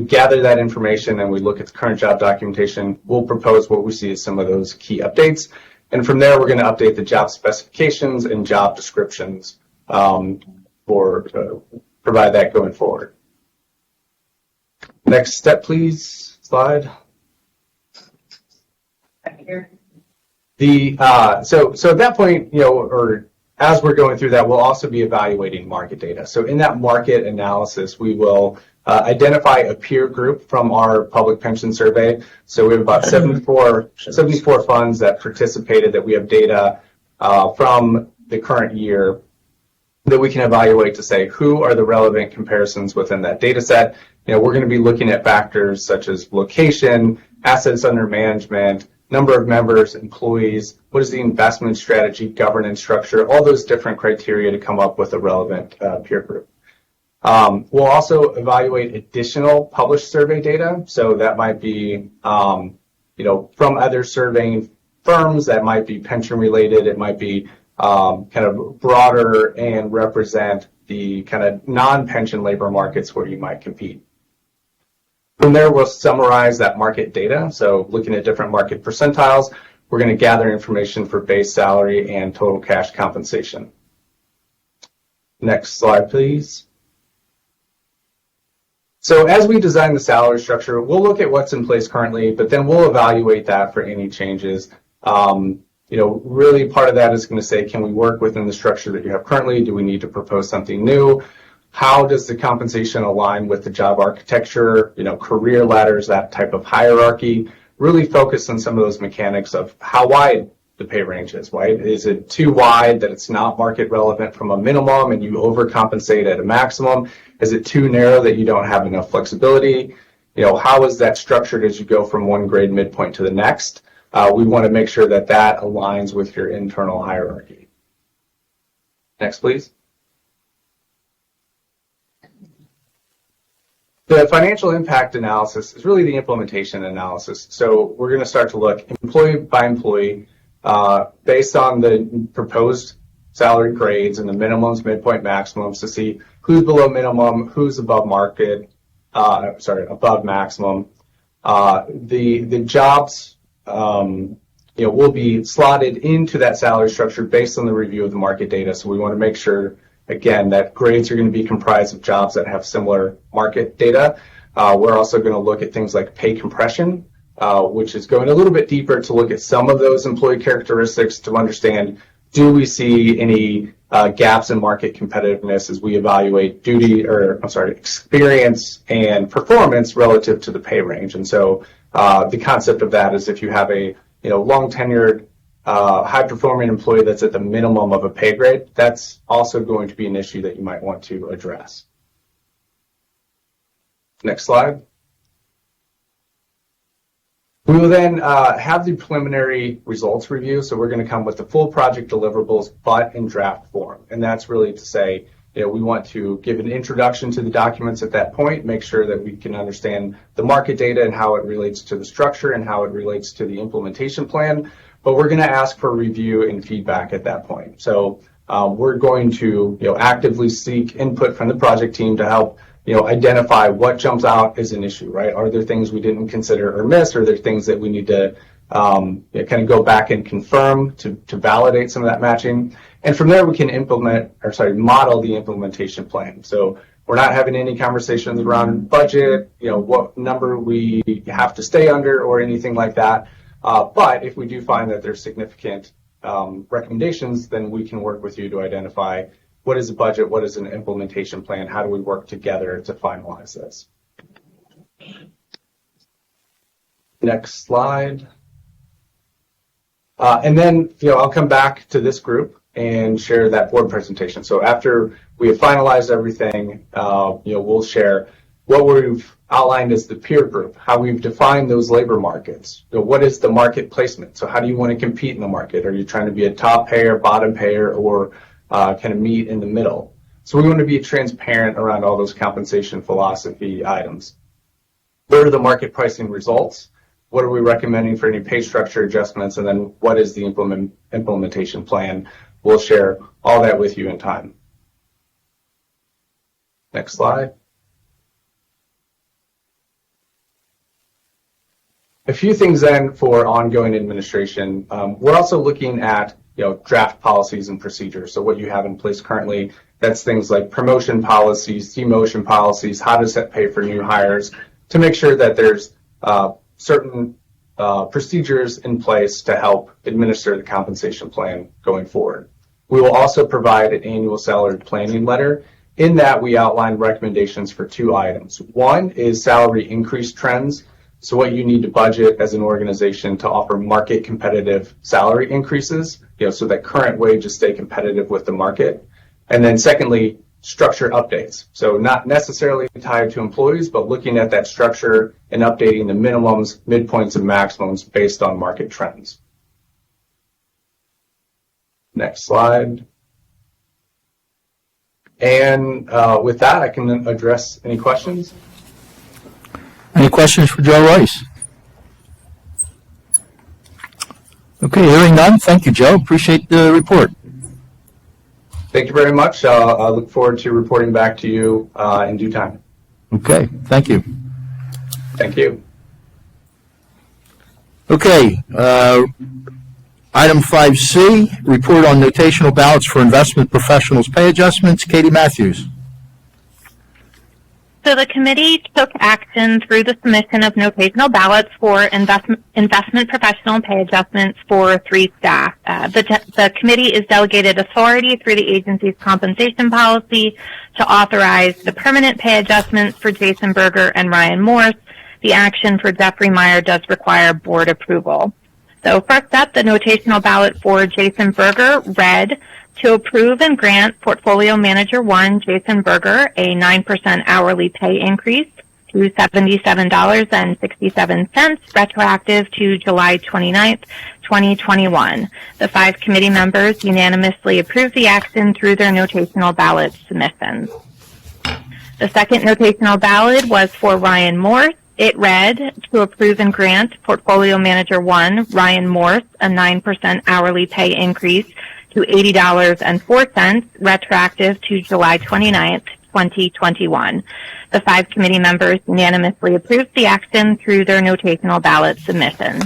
gather that information and we look at the current job documentation, we'll propose what we see as some of those key updates. And from there, we're going to update the job specifications and job descriptions for provide that going forward. Next step, please. Slide. So at that point, or as we're going through that, we'll also be evaluating market data. So in that market analysis, we will identify a peer group from our public pension survey. So we have about 74 funds that participated that we have data from the current year that we can evaluate to say who are the relevant comparisons within that data set. We're going to be looking at factors such as location, assets under management, number of members, employees, what is the investment strategy, governance structure, all those different criteria to come up with a relevant peer group. We'll also evaluate additional published survey data. So that might be, from other surveying firms, that might be pension related, it might be kind of broader and represent the kind of non-pension labor markets where you might compete. From there, we'll summarize that market data. So looking at different market percentiles, we're going to gather information for base salary and total cash compensation. Next slide, please. So as we design the salary structure, we'll look at what's in place currently, but then we'll evaluate that for any changes. Really part of that is going to say, can we work within the structure that you have currently? Do we need to propose something new? How does the compensation align with the job architecture, career ladders, that type of hierarchy? Really focus on some of those mechanics of how wide the pay range is, right? Is it too wide that it's not market relevant from a minimum and you overcompensate at a maximum? Is it too narrow that you don't have enough flexibility? How is that structured as you go from one grade midpoint to the next? We want to make sure that that aligns with your internal hierarchy. Next, please. The financial impact analysis is really the implementation analysis. So we're going to start to look employee by employee based on the proposed salary grades and the minimums, midpoint, maximums to see who's below minimum, who's above market, above maximum. The jobs will be slotted into that salary structure based on the review of the market data. So we want to make sure, again, that grades are going to be comprised of jobs that have similar market data. We're also going to look at things like pay compression, which is going a little bit deeper to look at some of those employee characteristics to understand, do we see any gaps in market competitiveness as we evaluate experience and performance relative to the pay range. And so the concept of that is if you have a long tenured high-performing employee that's at the minimum of a pay grade, that's also going to be an issue that you might want to address. Next slide. We will then have the preliminary results review. So we're going to come with the full project deliverables, but in draft form. And that's really to say, we want to give an introduction to the documents at that point, make sure that we can understand the market data and how it relates to the structure and how it relates to the implementation plan. But we're going to ask for review and feedback at that point. So we're going to actively seek input from the project team to help identify what jumps out as an issue, right? Are there things we didn't consider or miss? Are there things that we need to kind of go back and confirm to validate some of that matching? And from there, we can model the implementation plan. So we're not having any conversations around budget, what number we have to stay under or anything like that. But if we do find that there's significant recommendations, then we can work with you to identify what is a budget, what is an implementation plan, how do we work together to finalize this. Next slide. And then, I'll come back to this group and share that board presentation. So after we have finalized everything, we'll share what we've outlined as the peer group, how we've defined those labor markets. What is the market placement? So how do you want to compete in the market? Are you trying to be a top payer, bottom payer, or kind of meet in the middle? So we want to be transparent around all those compensation philosophy items. What are the market pricing results? What are we recommending for any pay structure adjustments? And then what is the implementation plan? We'll share all that with you in time. Next slide. A few things then for ongoing administration. We're also looking at draft policies and procedures. So what you have in place currently, that's things like promotion policies, demotion policies, how to set pay for new hires, to make sure that there's certain procedures in place to help administer the compensation plan going forward. We will also provide an annual salary planning letter. In that, we outline recommendations for two items. One is salary increase trends. So what you need to budget as an organization to offer market competitive salary increases, so that current wages stay competitive with the market. And then secondly, structure updates. So not necessarily tied to employees, but looking at that structure and updating the minimums, midpoints, and maximums based on market trends. Next slide. And with that, I can address any questions. Any questions for Joe Rice? Okay, hearing none. Thank you, Joe. Appreciate the report. Thank you very much. I look forward to reporting back to you in due time. Okay, thank you. Thank you. Okay, item 5C, report on notational ballots for investment professionals' pay adjustments. Katie Matthews. So the committee took action through the submission of notational ballots for investment professional pay adjustments for 3 staff. The committee is delegated authority through the agency's compensation policy to authorize the permanent pay adjustments for Jason Berger and Ryan Morse. The action for Jeffrey Meyer does require board approval. So first up, the notational ballot for Jason Berger read, to approve and grant Portfolio Manager 1, Jason Berger, a 9% hourly pay increase to $77.67, retroactive to July 29th, 2021. The 5 committee members unanimously approved the action through their notational ballot submissions. The second notational ballot was for Ryan Morse. It read, to approve and grant Portfolio Manager 1, Ryan Morse, a 9% hourly pay increase to $80.04, retroactive to July 29th, 2021. The 5 committee members unanimously approved the action through their notational ballot submission.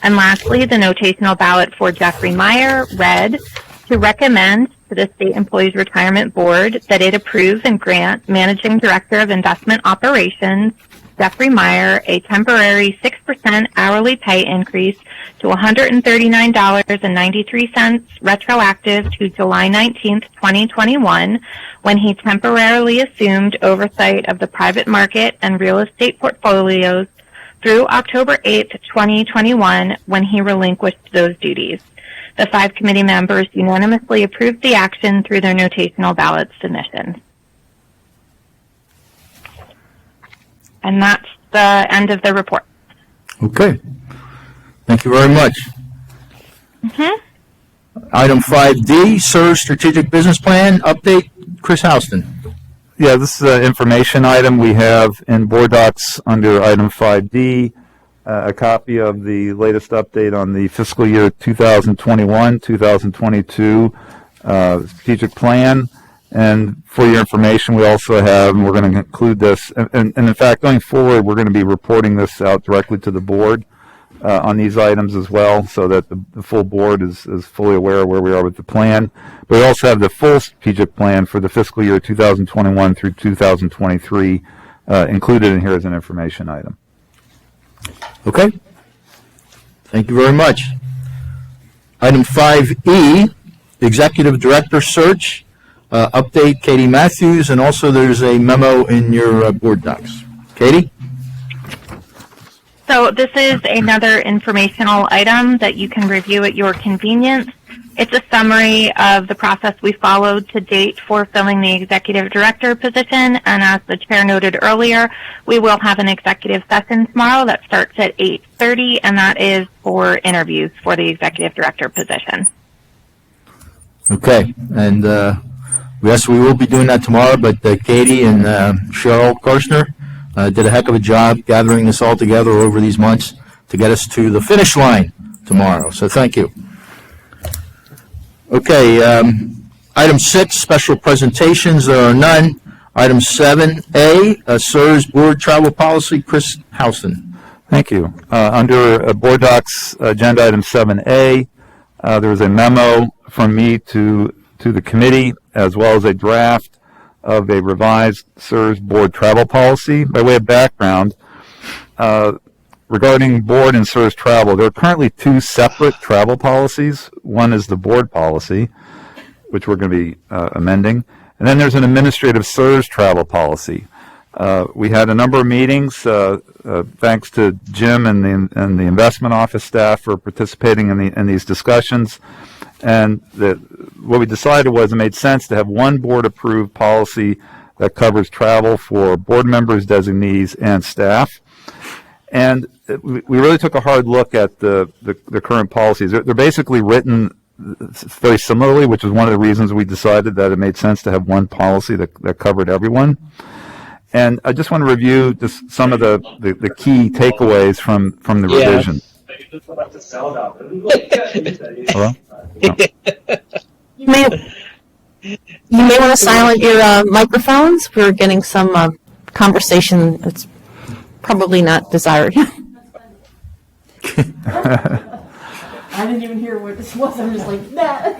And lastly, the notational ballot for Jeffrey Meyer read, to recommend to the State Employees Retirement Board that it approve and grant Managing Director of Investment Operations Jeffrey Meyer a temporary 6% hourly pay increase to $139.93, retroactive to July 19th, 2021, when he temporarily assumed oversight of the private market and real estate portfolios through October 8th, 2021, when he relinquished those duties. The 5 committee members unanimously approved the action through their notational ballot submissions. And that's the end of the report. Okay. Thank you very much. Item 5D, SIRS Strategic Business Plan Update. Chris Houston. Yeah, this is an information item we have in board docs under item 5D, a copy of the latest update on the fiscal year 2021-2022 strategic plan. And for your information, we also have, and we're going to include this, and in fact, going forward, we're going to be reporting this out directly to the board on these items as well, so that the full board is fully aware of where we are with the plan. But we also have the full strategic plan for the fiscal year 2021 through 2023 included in here as an information item. Okay. Thank you very much. Item 5E, Executive Director Search. Update, Katie Matthews, and also there's a memo in your board docs. Katie? So this is another informational item that you can review at your convenience. It's a summary of the process we followed to date for filling the executive director position, and as the chair noted earlier, we will have an executive session tomorrow that starts at 8:30, and that is for interviews for the executive director position. Okay, and yes, we will be doing that tomorrow, but Katie and Cheryl Karshner did a heck of a job gathering this all together over these months to get us to the finish line tomorrow, so thank you. Okay, item 6, special presentations, there are none. Item 7A, SIRS Board Travel Policy, Chris Houston. Thank you. Under board docs, agenda item 7A, there was a memo from me to the committee, as well as a draft of a revised SIRS board travel policy. By way of background, regarding board and SIRS travel, there are currently 2 separate travel policies. One is the board policy, which we're going to be amending, and then there's an administrative SIRS travel policy. We had a number of meetings, thanks to Jim and the investment office staff for participating in these discussions. And what we decided was it made sense to have one board-approved policy that covers travel for board members, designees, and staff. And we really took a hard look at the current policies. They're basically written very similarly, which is one of the reasons we decided that it made sense to have one policy that covered everyone. And I just want to review just some of the key takeaways from the revision. Hello? No. You may want to silence your microphones. We're getting some conversation that's probably not desired. I didn't even hear what this was. I'm just like, that.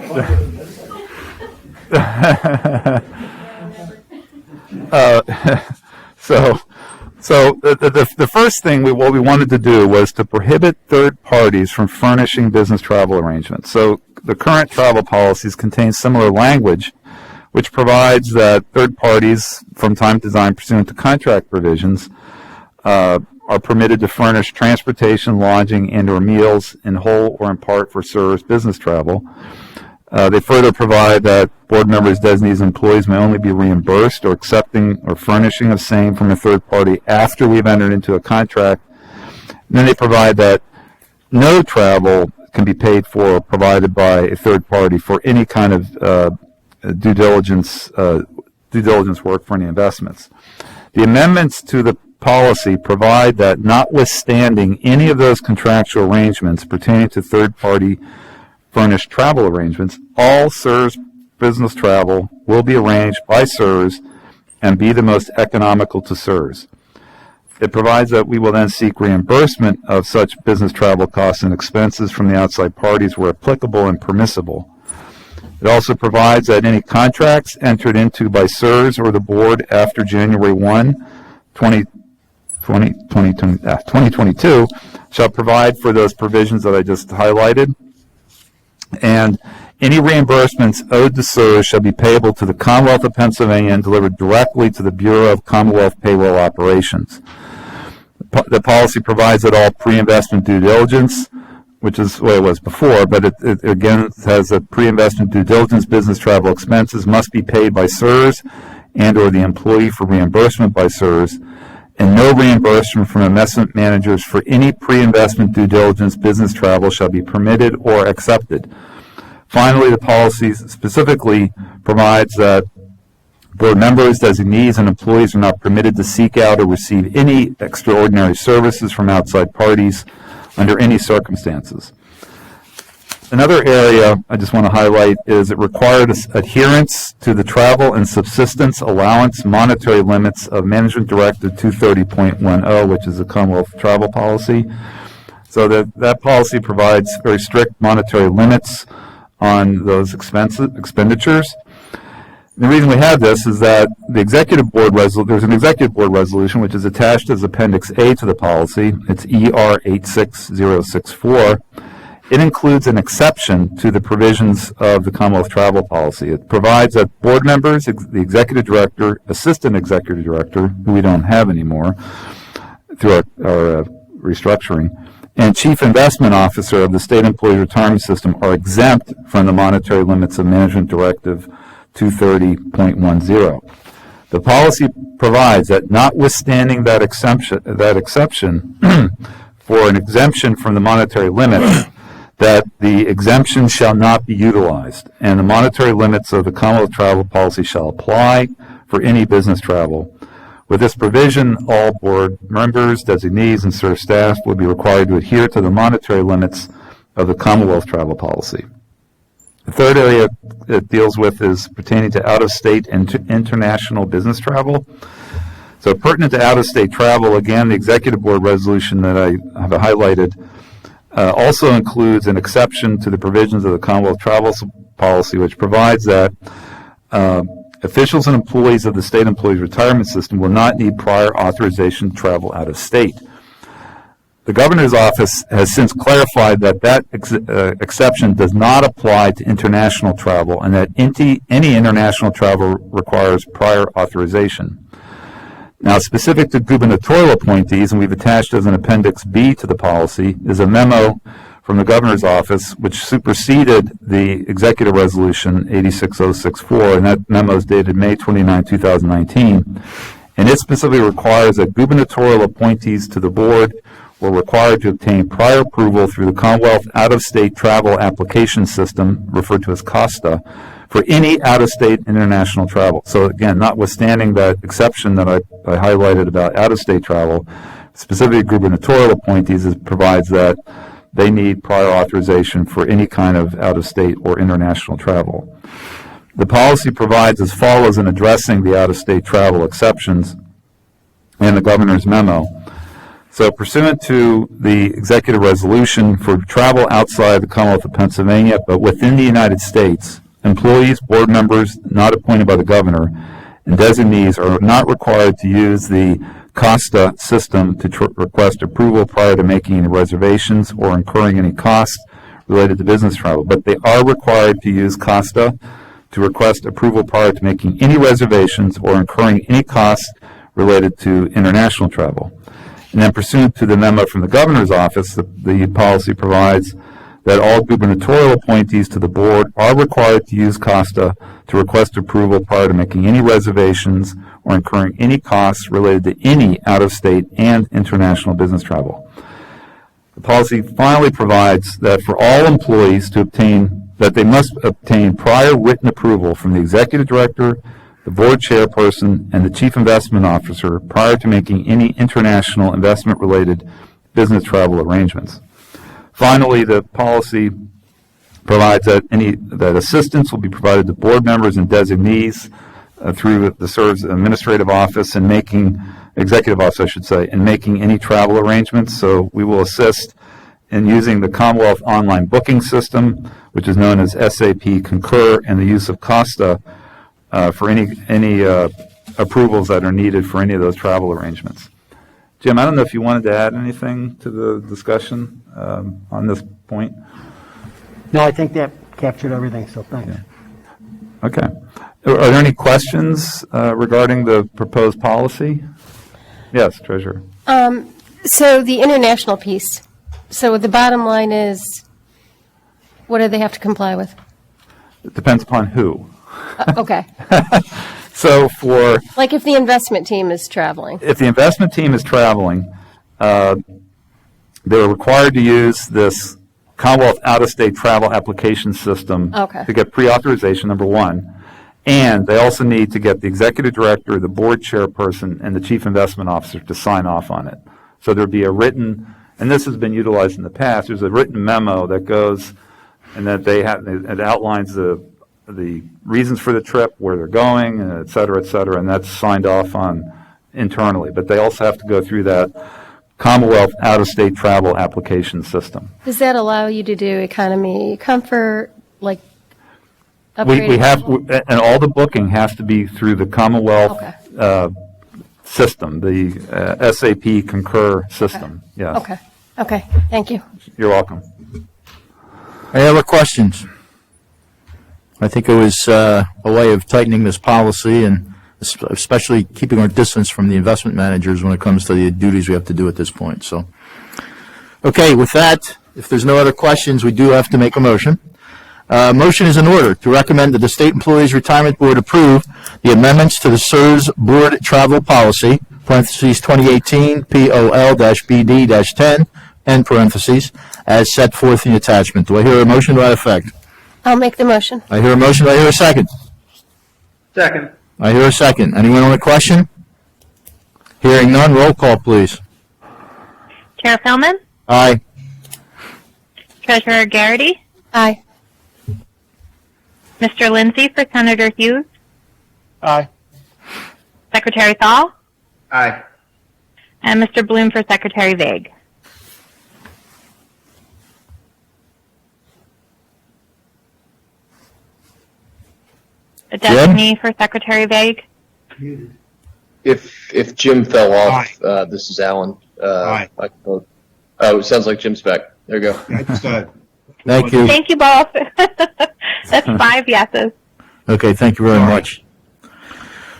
So the first thing what we wanted to do was to prohibit third parties from furnishing business travel arrangements. So the current travel policies contain similar language, which provides that third parties, from time to time pursuant to contract provisions, are permitted to furnish transportation, lodging, and/or meals in whole or in part for servers' business travel. They further provide that board members, designees, and employees may only be reimbursed or accepting or furnishing of same from a third party after we've entered into a contract. And then they provide that no travel can be paid for or provided by a third party for any kind of due diligence work for any investments. The amendments to the policy provide that notwithstanding any of those contractual arrangements pertaining to third party furnished travel arrangements, all CSRS business travel will be arranged by CSRS and be the most economical to CSRS. It provides that we will then seek reimbursement of such business travel costs and expenses from the outside parties where applicable and permissible. It also provides that any contracts entered into by CSRS or the board after January 1, 2022 shall provide for those provisions that I just highlighted. And any reimbursements owed to CSRS shall be payable to the Commonwealth of Pennsylvania and delivered directly to the Bureau of Commonwealth Payroll Operations. The policy provides that all pre-investment due diligence, which is the way it was before, but it again has that pre-investment due diligence business travel expenses must be paid by CSRS and or the employee for reimbursement by CSRS, and no reimbursement from investment managers for any pre-investment due diligence business travel shall be permitted or accepted. Finally, the policy specifically provides that board members, designees, and employees are not permitted to seek out or receive any extraordinary services from outside parties under any circumstances. Another area I just want to highlight is it required adherence to the travel and subsistence allowance monetary limits of Management Directive 230.10, which is the Commonwealth travel policy. So that policy provides very strict monetary limits on those expenditures. And the reason we have this is that the executive board there's an executive board resolution which is attached as Appendix A to the policy. It's ER 86064. It includes an exception to the provisions of the Commonwealth travel policy. It provides that board members, the executive director, assistant executive director, who we don't have anymore through our restructuring, and chief investment officer of the state employee retirement system are exempt from the monetary limits of Management Directive 230.10. The policy provides that notwithstanding that exception for an exemption from the monetary limits, that the exemption shall not be utilized, and the monetary limits of the Commonwealth travel policy shall apply for any business travel. With this provision, all board members, designees, and CSRS staff will be required to adhere to the monetary limits of the Commonwealth travel policy. The third area it deals with is pertaining to out-of-state and international business travel. So pertinent to out-of-state travel, again, the executive board resolution that I have highlighted also includes an exception to the provisions of the Commonwealth travel policy, which provides that officials and employees of the state employees retirement system will not need prior authorization to travel out of state. The governor's office has since clarified that exception does not apply to international travel and that any international travel requires prior authorization. Now, specific to gubernatorial appointees, and we've attached as an Appendix B to the policy, is a memo from the governor's office which superseded the executive resolution 86064, and that memo is dated May 29, 2019. And it specifically requires that gubernatorial appointees to the board were required to obtain prior approval through the Commonwealth out-of-state travel application system, referred to as COSTA, for any out-of-state international travel. So again, notwithstanding that exception that I highlighted about out-of-state travel, specifically gubernatorial appointees, it provides that they need prior authorization for any kind of out-of-state or international travel. The policy provides as follows in addressing the out-of-state travel exceptions in the governor's memo. So pursuant to the executive resolution for travel outside the Commonwealth of Pennsylvania, but within the United States, employees, board members not appointed by the governor, and designees are not required to use the COSTA system to request approval prior to making any reservations or incurring any costs related to business travel, but they are required to use COSTA to request approval prior to making any reservations or incurring any costs related to international travel. And then pursuant to the memo from the governor's office, the policy provides that all gubernatorial appointees to the board are required to use COSTA to request approval prior to making any reservations or incurring any costs related to any out-of-state and international business travel. The policy finally provides that for all employees that they must obtain prior written approval from the executive director, the board chairperson, and the chief investment officer prior to making any international investment-related business travel arrangements. Finally, the policy provides that assistance will be provided to board members and designees through the SERV's administrative office and executive office, I should say, in making any travel arrangements. So we will assist in using the Commonwealth online booking system, which is known as SAP Concur, and the use of COSTA for any approvals that are needed for any of those travel arrangements. Jim, I don't know if you wanted to add anything to the discussion on this point. No, I think that captured everything, so thanks. Okay. Are there any questions regarding the proposed policy? Yes, Treasurer. So the international piece, so the bottom line is, what do they have to comply with? It depends upon who. Okay. So like if the investment team is traveling. If the investment team is traveling, they're required to use this Commonwealth out-of-state travel application system to get pre-authorization, number one. And they also need to get the executive director, the board chairperson, and the chief investment officer to sign off on it. So there'd be a written, and this has been utilized in the past, there's a written memo that goes, and that it outlines the reasons for the trip, where they're going, et cetera, and that's signed off on internally. But they also have to go through that Commonwealth out-of-state travel application system. Does that allow you to do economy, comfort, like We have, and all the booking has to be through the Commonwealth system, the SAP Concur system. Yes. Okay. Thank you. You're welcome. Any other questions? I think it was a way of tightening this policy and especially keeping our distance from the investment managers when it comes to the duties we have to do at this point. So, okay, with that, if there's no other questions, we do have to make a motion. Motion is in order to recommend that the State Employees Retirement Board approve the amendments to the SERS Board Travel Policy, parentheses 2018 POL-BD-10, end parentheses, as set forth in the attachment. Do I hear a motion to that effect? I'll make the motion. I hear a motion. Do I hear a second? Second. I hear a second. Anyone on the question? Hearing none, roll call, please. Chair Philman? Aye. Treasurer Garrity? Aye. Mr. Lindsay for Senator Hughes? Aye. Secretary Thal? Aye. And Mr. Bloom for Secretary Vague. A designee for Secretary Vague? If Jim fell off, this is Alan. Aye. I can vote. Oh, it sounds like Jim's back. There you go. Thank you. Thank you both. That's 5 yeses. Okay, thank you very much.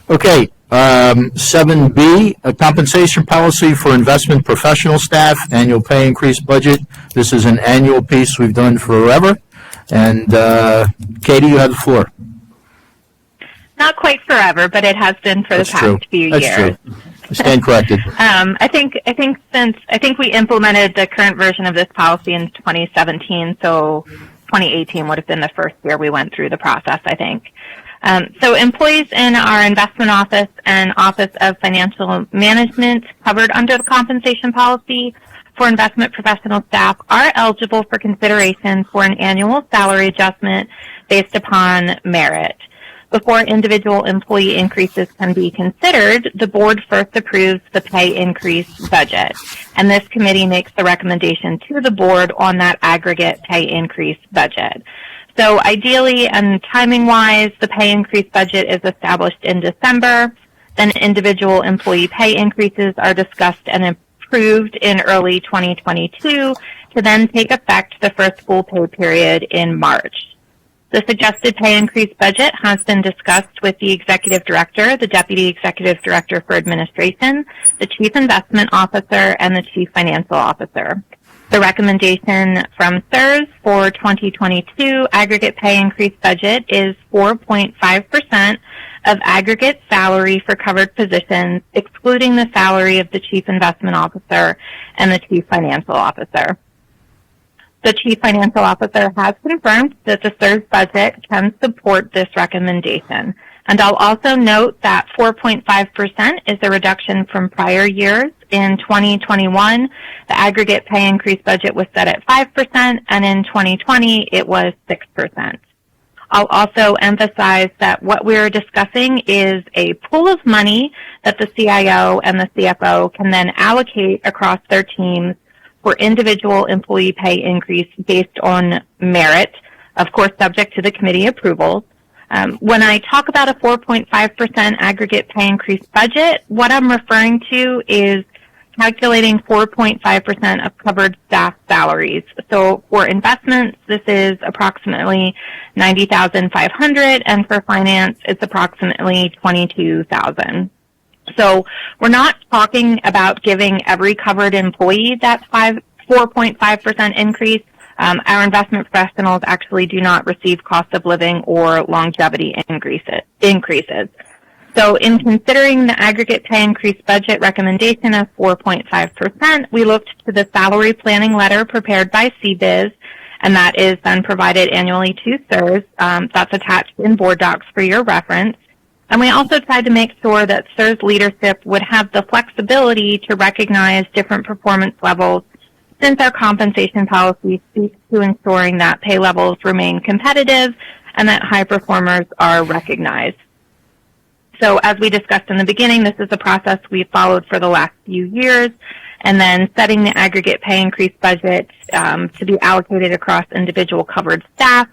Okay, 7B, a compensation policy for investment professional staff, annual pay increase budget. This is an annual piece we've done forever. And Katie, you have the floor. Not quite forever, but it has been for the past few years. That's true. I stand corrected. I think we implemented the current version of this policy in 2017, so 2018 would have been the first year we went through the process, I think. So employees in our investment office and Office of Financial Management covered under the compensation policy for investment professional staff are eligible for consideration for an annual salary adjustment based upon merit. Before individual employee increases can be considered, the board first approves the pay increase budget, and this committee makes the recommendation to the board on that aggregate pay increase budget. So ideally and timing-wise, the pay increase budget is established in December. Then individual employee pay increases are discussed and approved in early 2022 to then take effect the first full pay period in March. The suggested pay increase budget has been discussed with the Executive Director, the Deputy Executive Director for Administration, the Chief Investment Officer, and the Chief Financial Officer. The recommendation from CSRS for 2022 aggregate pay increase budget is 4.5% of aggregate salary for covered positions, excluding the salary of the Chief Investment Officer and the Chief Financial Officer. The Chief Financial Officer has confirmed that the CSRS budget can support this recommendation. And I'll also note that 4.5% is a reduction from prior years. In 2021, the aggregate pay increase budget was set at 5%, and in 2020, it was 6%. I'll also emphasize that what we're discussing is a pool of money that the CIO and the CFO can then allocate across their teams for individual employee pay increase based on merit, of course subject to the committee approvals. When I talk about a 4.5% aggregate pay increase budget, what I'm referring to is calculating 4.5% of covered staff salaries. So for investments, this is approximately $90,500, and for finance, it's approximately $22,000. So we're not talking about giving every covered employee that 4.5% increase. Our investment professionals actually do not receive cost of living or longevity increases. So in considering the aggregate pay increase budget recommendation of 4.5%, we looked to the salary planning letter prepared by CBIZ, and that is then provided annually to CSRS. That's attached in board docs for your reference. And we also tried to make sure that CSRS leadership would have the flexibility to recognize different performance levels, since our compensation policy speaks to ensuring that pay levels remain competitive and that high performers are recognized. So as we discussed in the beginning, this is a process we've followed for the last few years, and then setting the aggregate pay increase budget to be allocated across individual covered staff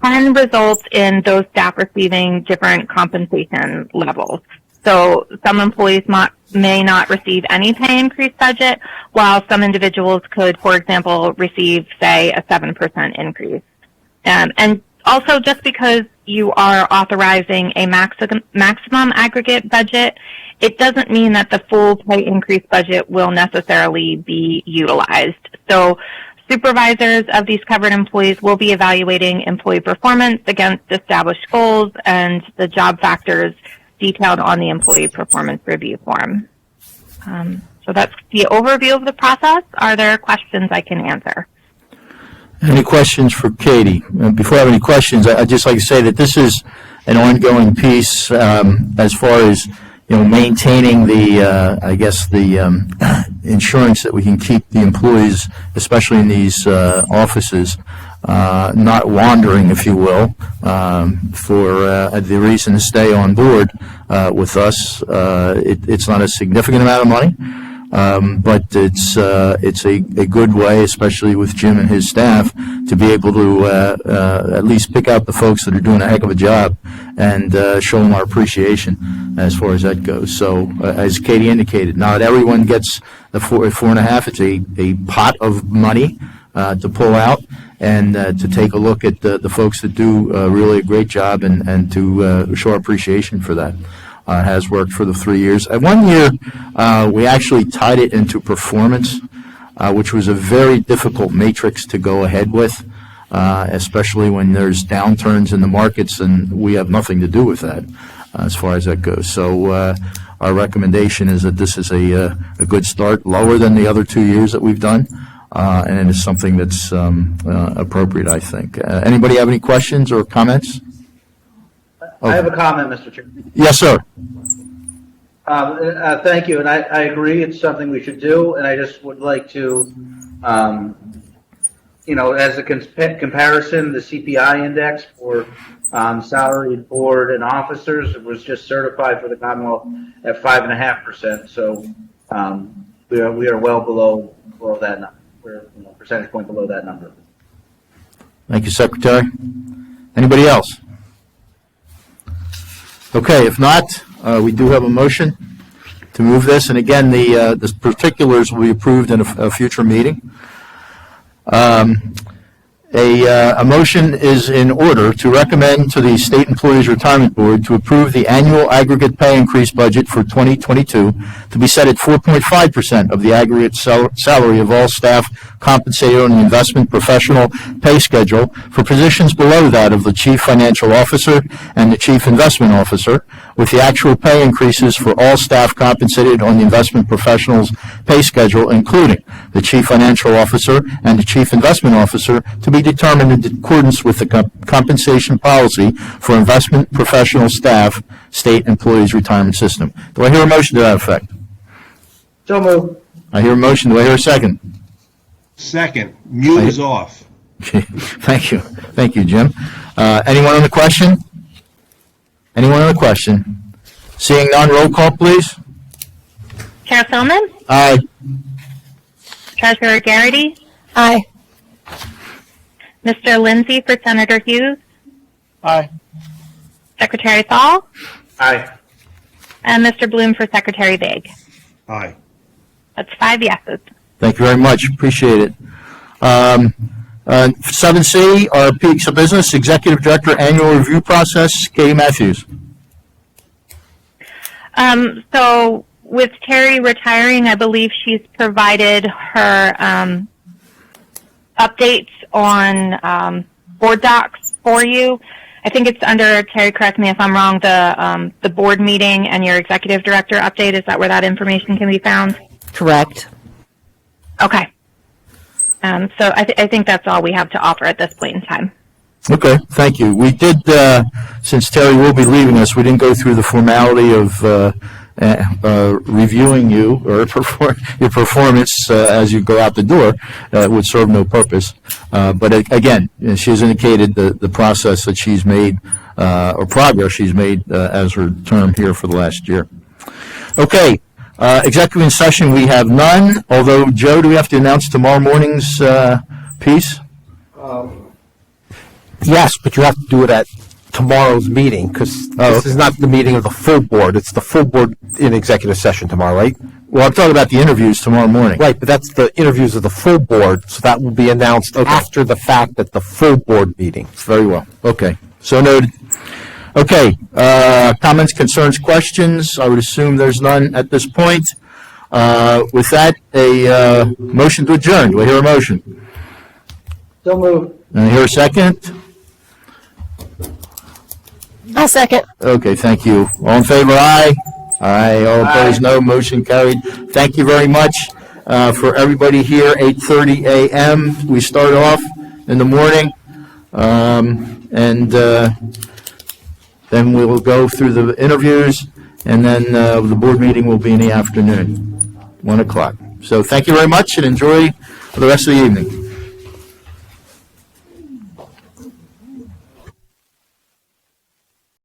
can result in those staff receiving different compensation levels. So some employees may not receive any pay increase budget, while some individuals could, for example, receive, say, a 7% increase. And also, just because you are authorizing a maximum aggregate budget, it doesn't mean that the full pay increase budget will necessarily be utilized. So supervisors of these covered employees will be evaluating employee performance against established goals and the job factors detailed on the employee performance review form. So that's the overview of the process. Are there questions I can answer? Any questions for Katie? Before I have any questions, I'd just like to say that this is an ongoing piece as far as maintaining the, insurance that we can keep the employees, especially in these offices, not wandering, if you will, for the reason to stay on board with us. It's not a significant amount of money. But it's a good way, especially with Jim and his staff, to be able to at least pick out the folks that are doing a heck of a job and show them our appreciation as far as that goes. So, as Katie indicated, not everyone gets the 4.5. It's a pot of money to pull out and to take a look at the folks that do really a great job and to show our appreciation for that. Has worked for the 3 years. 1 year, we actually tied it into performance, which was a very difficult matrix to go ahead with, especially when there's downturns in the markets, and we have nothing to do with that as far as that goes. So our recommendation is that this is a good start, lower than the other 2 years that we've done, and it's something that's appropriate, I think. Anybody have any questions or comments? I have a comment, Mr. Chairman. Yes, sir. Thank you, and I agree it's something we should do, and I just would like to, as a comparison, the CPI index for salaried board and officers was just certified for the Commonwealth at 5.5%, so we are well below that number. We're a percentage point below that number. Thank you, Secretary. Anybody else? Okay, if not, we do have a motion to move this, and again, the particulars will be approved in a future meeting. A motion is in order to recommend to the State Employees Retirement Board to approve the annual aggregate pay increase budget for 2022 to be set at 4.5% of the aggregate salary of all staff compensated on the investment professional pay schedule for positions below that of the Chief Financial Officer and the Chief Investment Officer, with the actual pay increases for all staff compensated on the investment professional's pay schedule, including the Chief Financial Officer and the Chief Investment Officer, to be determined in accordance with the compensation policy for investment professional staff, State Employees Retirement System. Do I hear a motion to that effect? So moved. I hear a motion. Do I hear a second? Second. Mute is off. Thank you. Thank you, Jim. Anyone on the question? Anyone on the question? Seeing none, roll call, please. Chair Philman? Aye. Treasurer Garrity? Aye. Mr. Lindsay for Senator Hughes? Aye. Secretary Thal? Aye. And Mr. Bloom for Secretary Vague. Aye. That's 5 yeses. Thank you very much. Appreciate it. 7C, our piece of business, Executive Director Annual Review Process, Katie Matthews. So with Terry retiring, I believe she's provided her updates on board docs for you. I think it's under, Terry, correct me if I'm wrong, the board meeting and your executive director update. Is that where that information can be found? Correct. Okay. So I think that's all we have to offer at this point in time. Okay, thank you. We did, since Terry will be leaving us, we didn't go through the formality of reviewing you or your performance as you go out the door. It would serve no purpose. But again, she has indicated the process that she's made, or progress she's made as her term here for the last year. Okay, executive session we have none, although, Joe, do we have to announce tomorrow morning's piece? Yes, but you have to do it at tomorrow's meeting, because this is not the meeting of the full board. It's the full board in executive session tomorrow, right? Well, I'm talking about the interviews tomorrow morning. Right, but that's the interviews of the full board, so that will be announced after the fact at the full board meeting. Very well. Okay, so noted. Okay, comments, concerns, questions? I would assume there's none at this point. With that, a motion to adjourn. Do I hear a motion? So moved. Do I hear a second? I'll second. Okay, thank you. All in favor, aye. Aye. All opposed, no. Motion carried. Thank you very much for everybody here. 8:30 a.m. We start off in the morning, and then we will go through the interviews, and then the board meeting will be in the afternoon, 1 o'clock. So thank you very much, and enjoy the rest of the evening.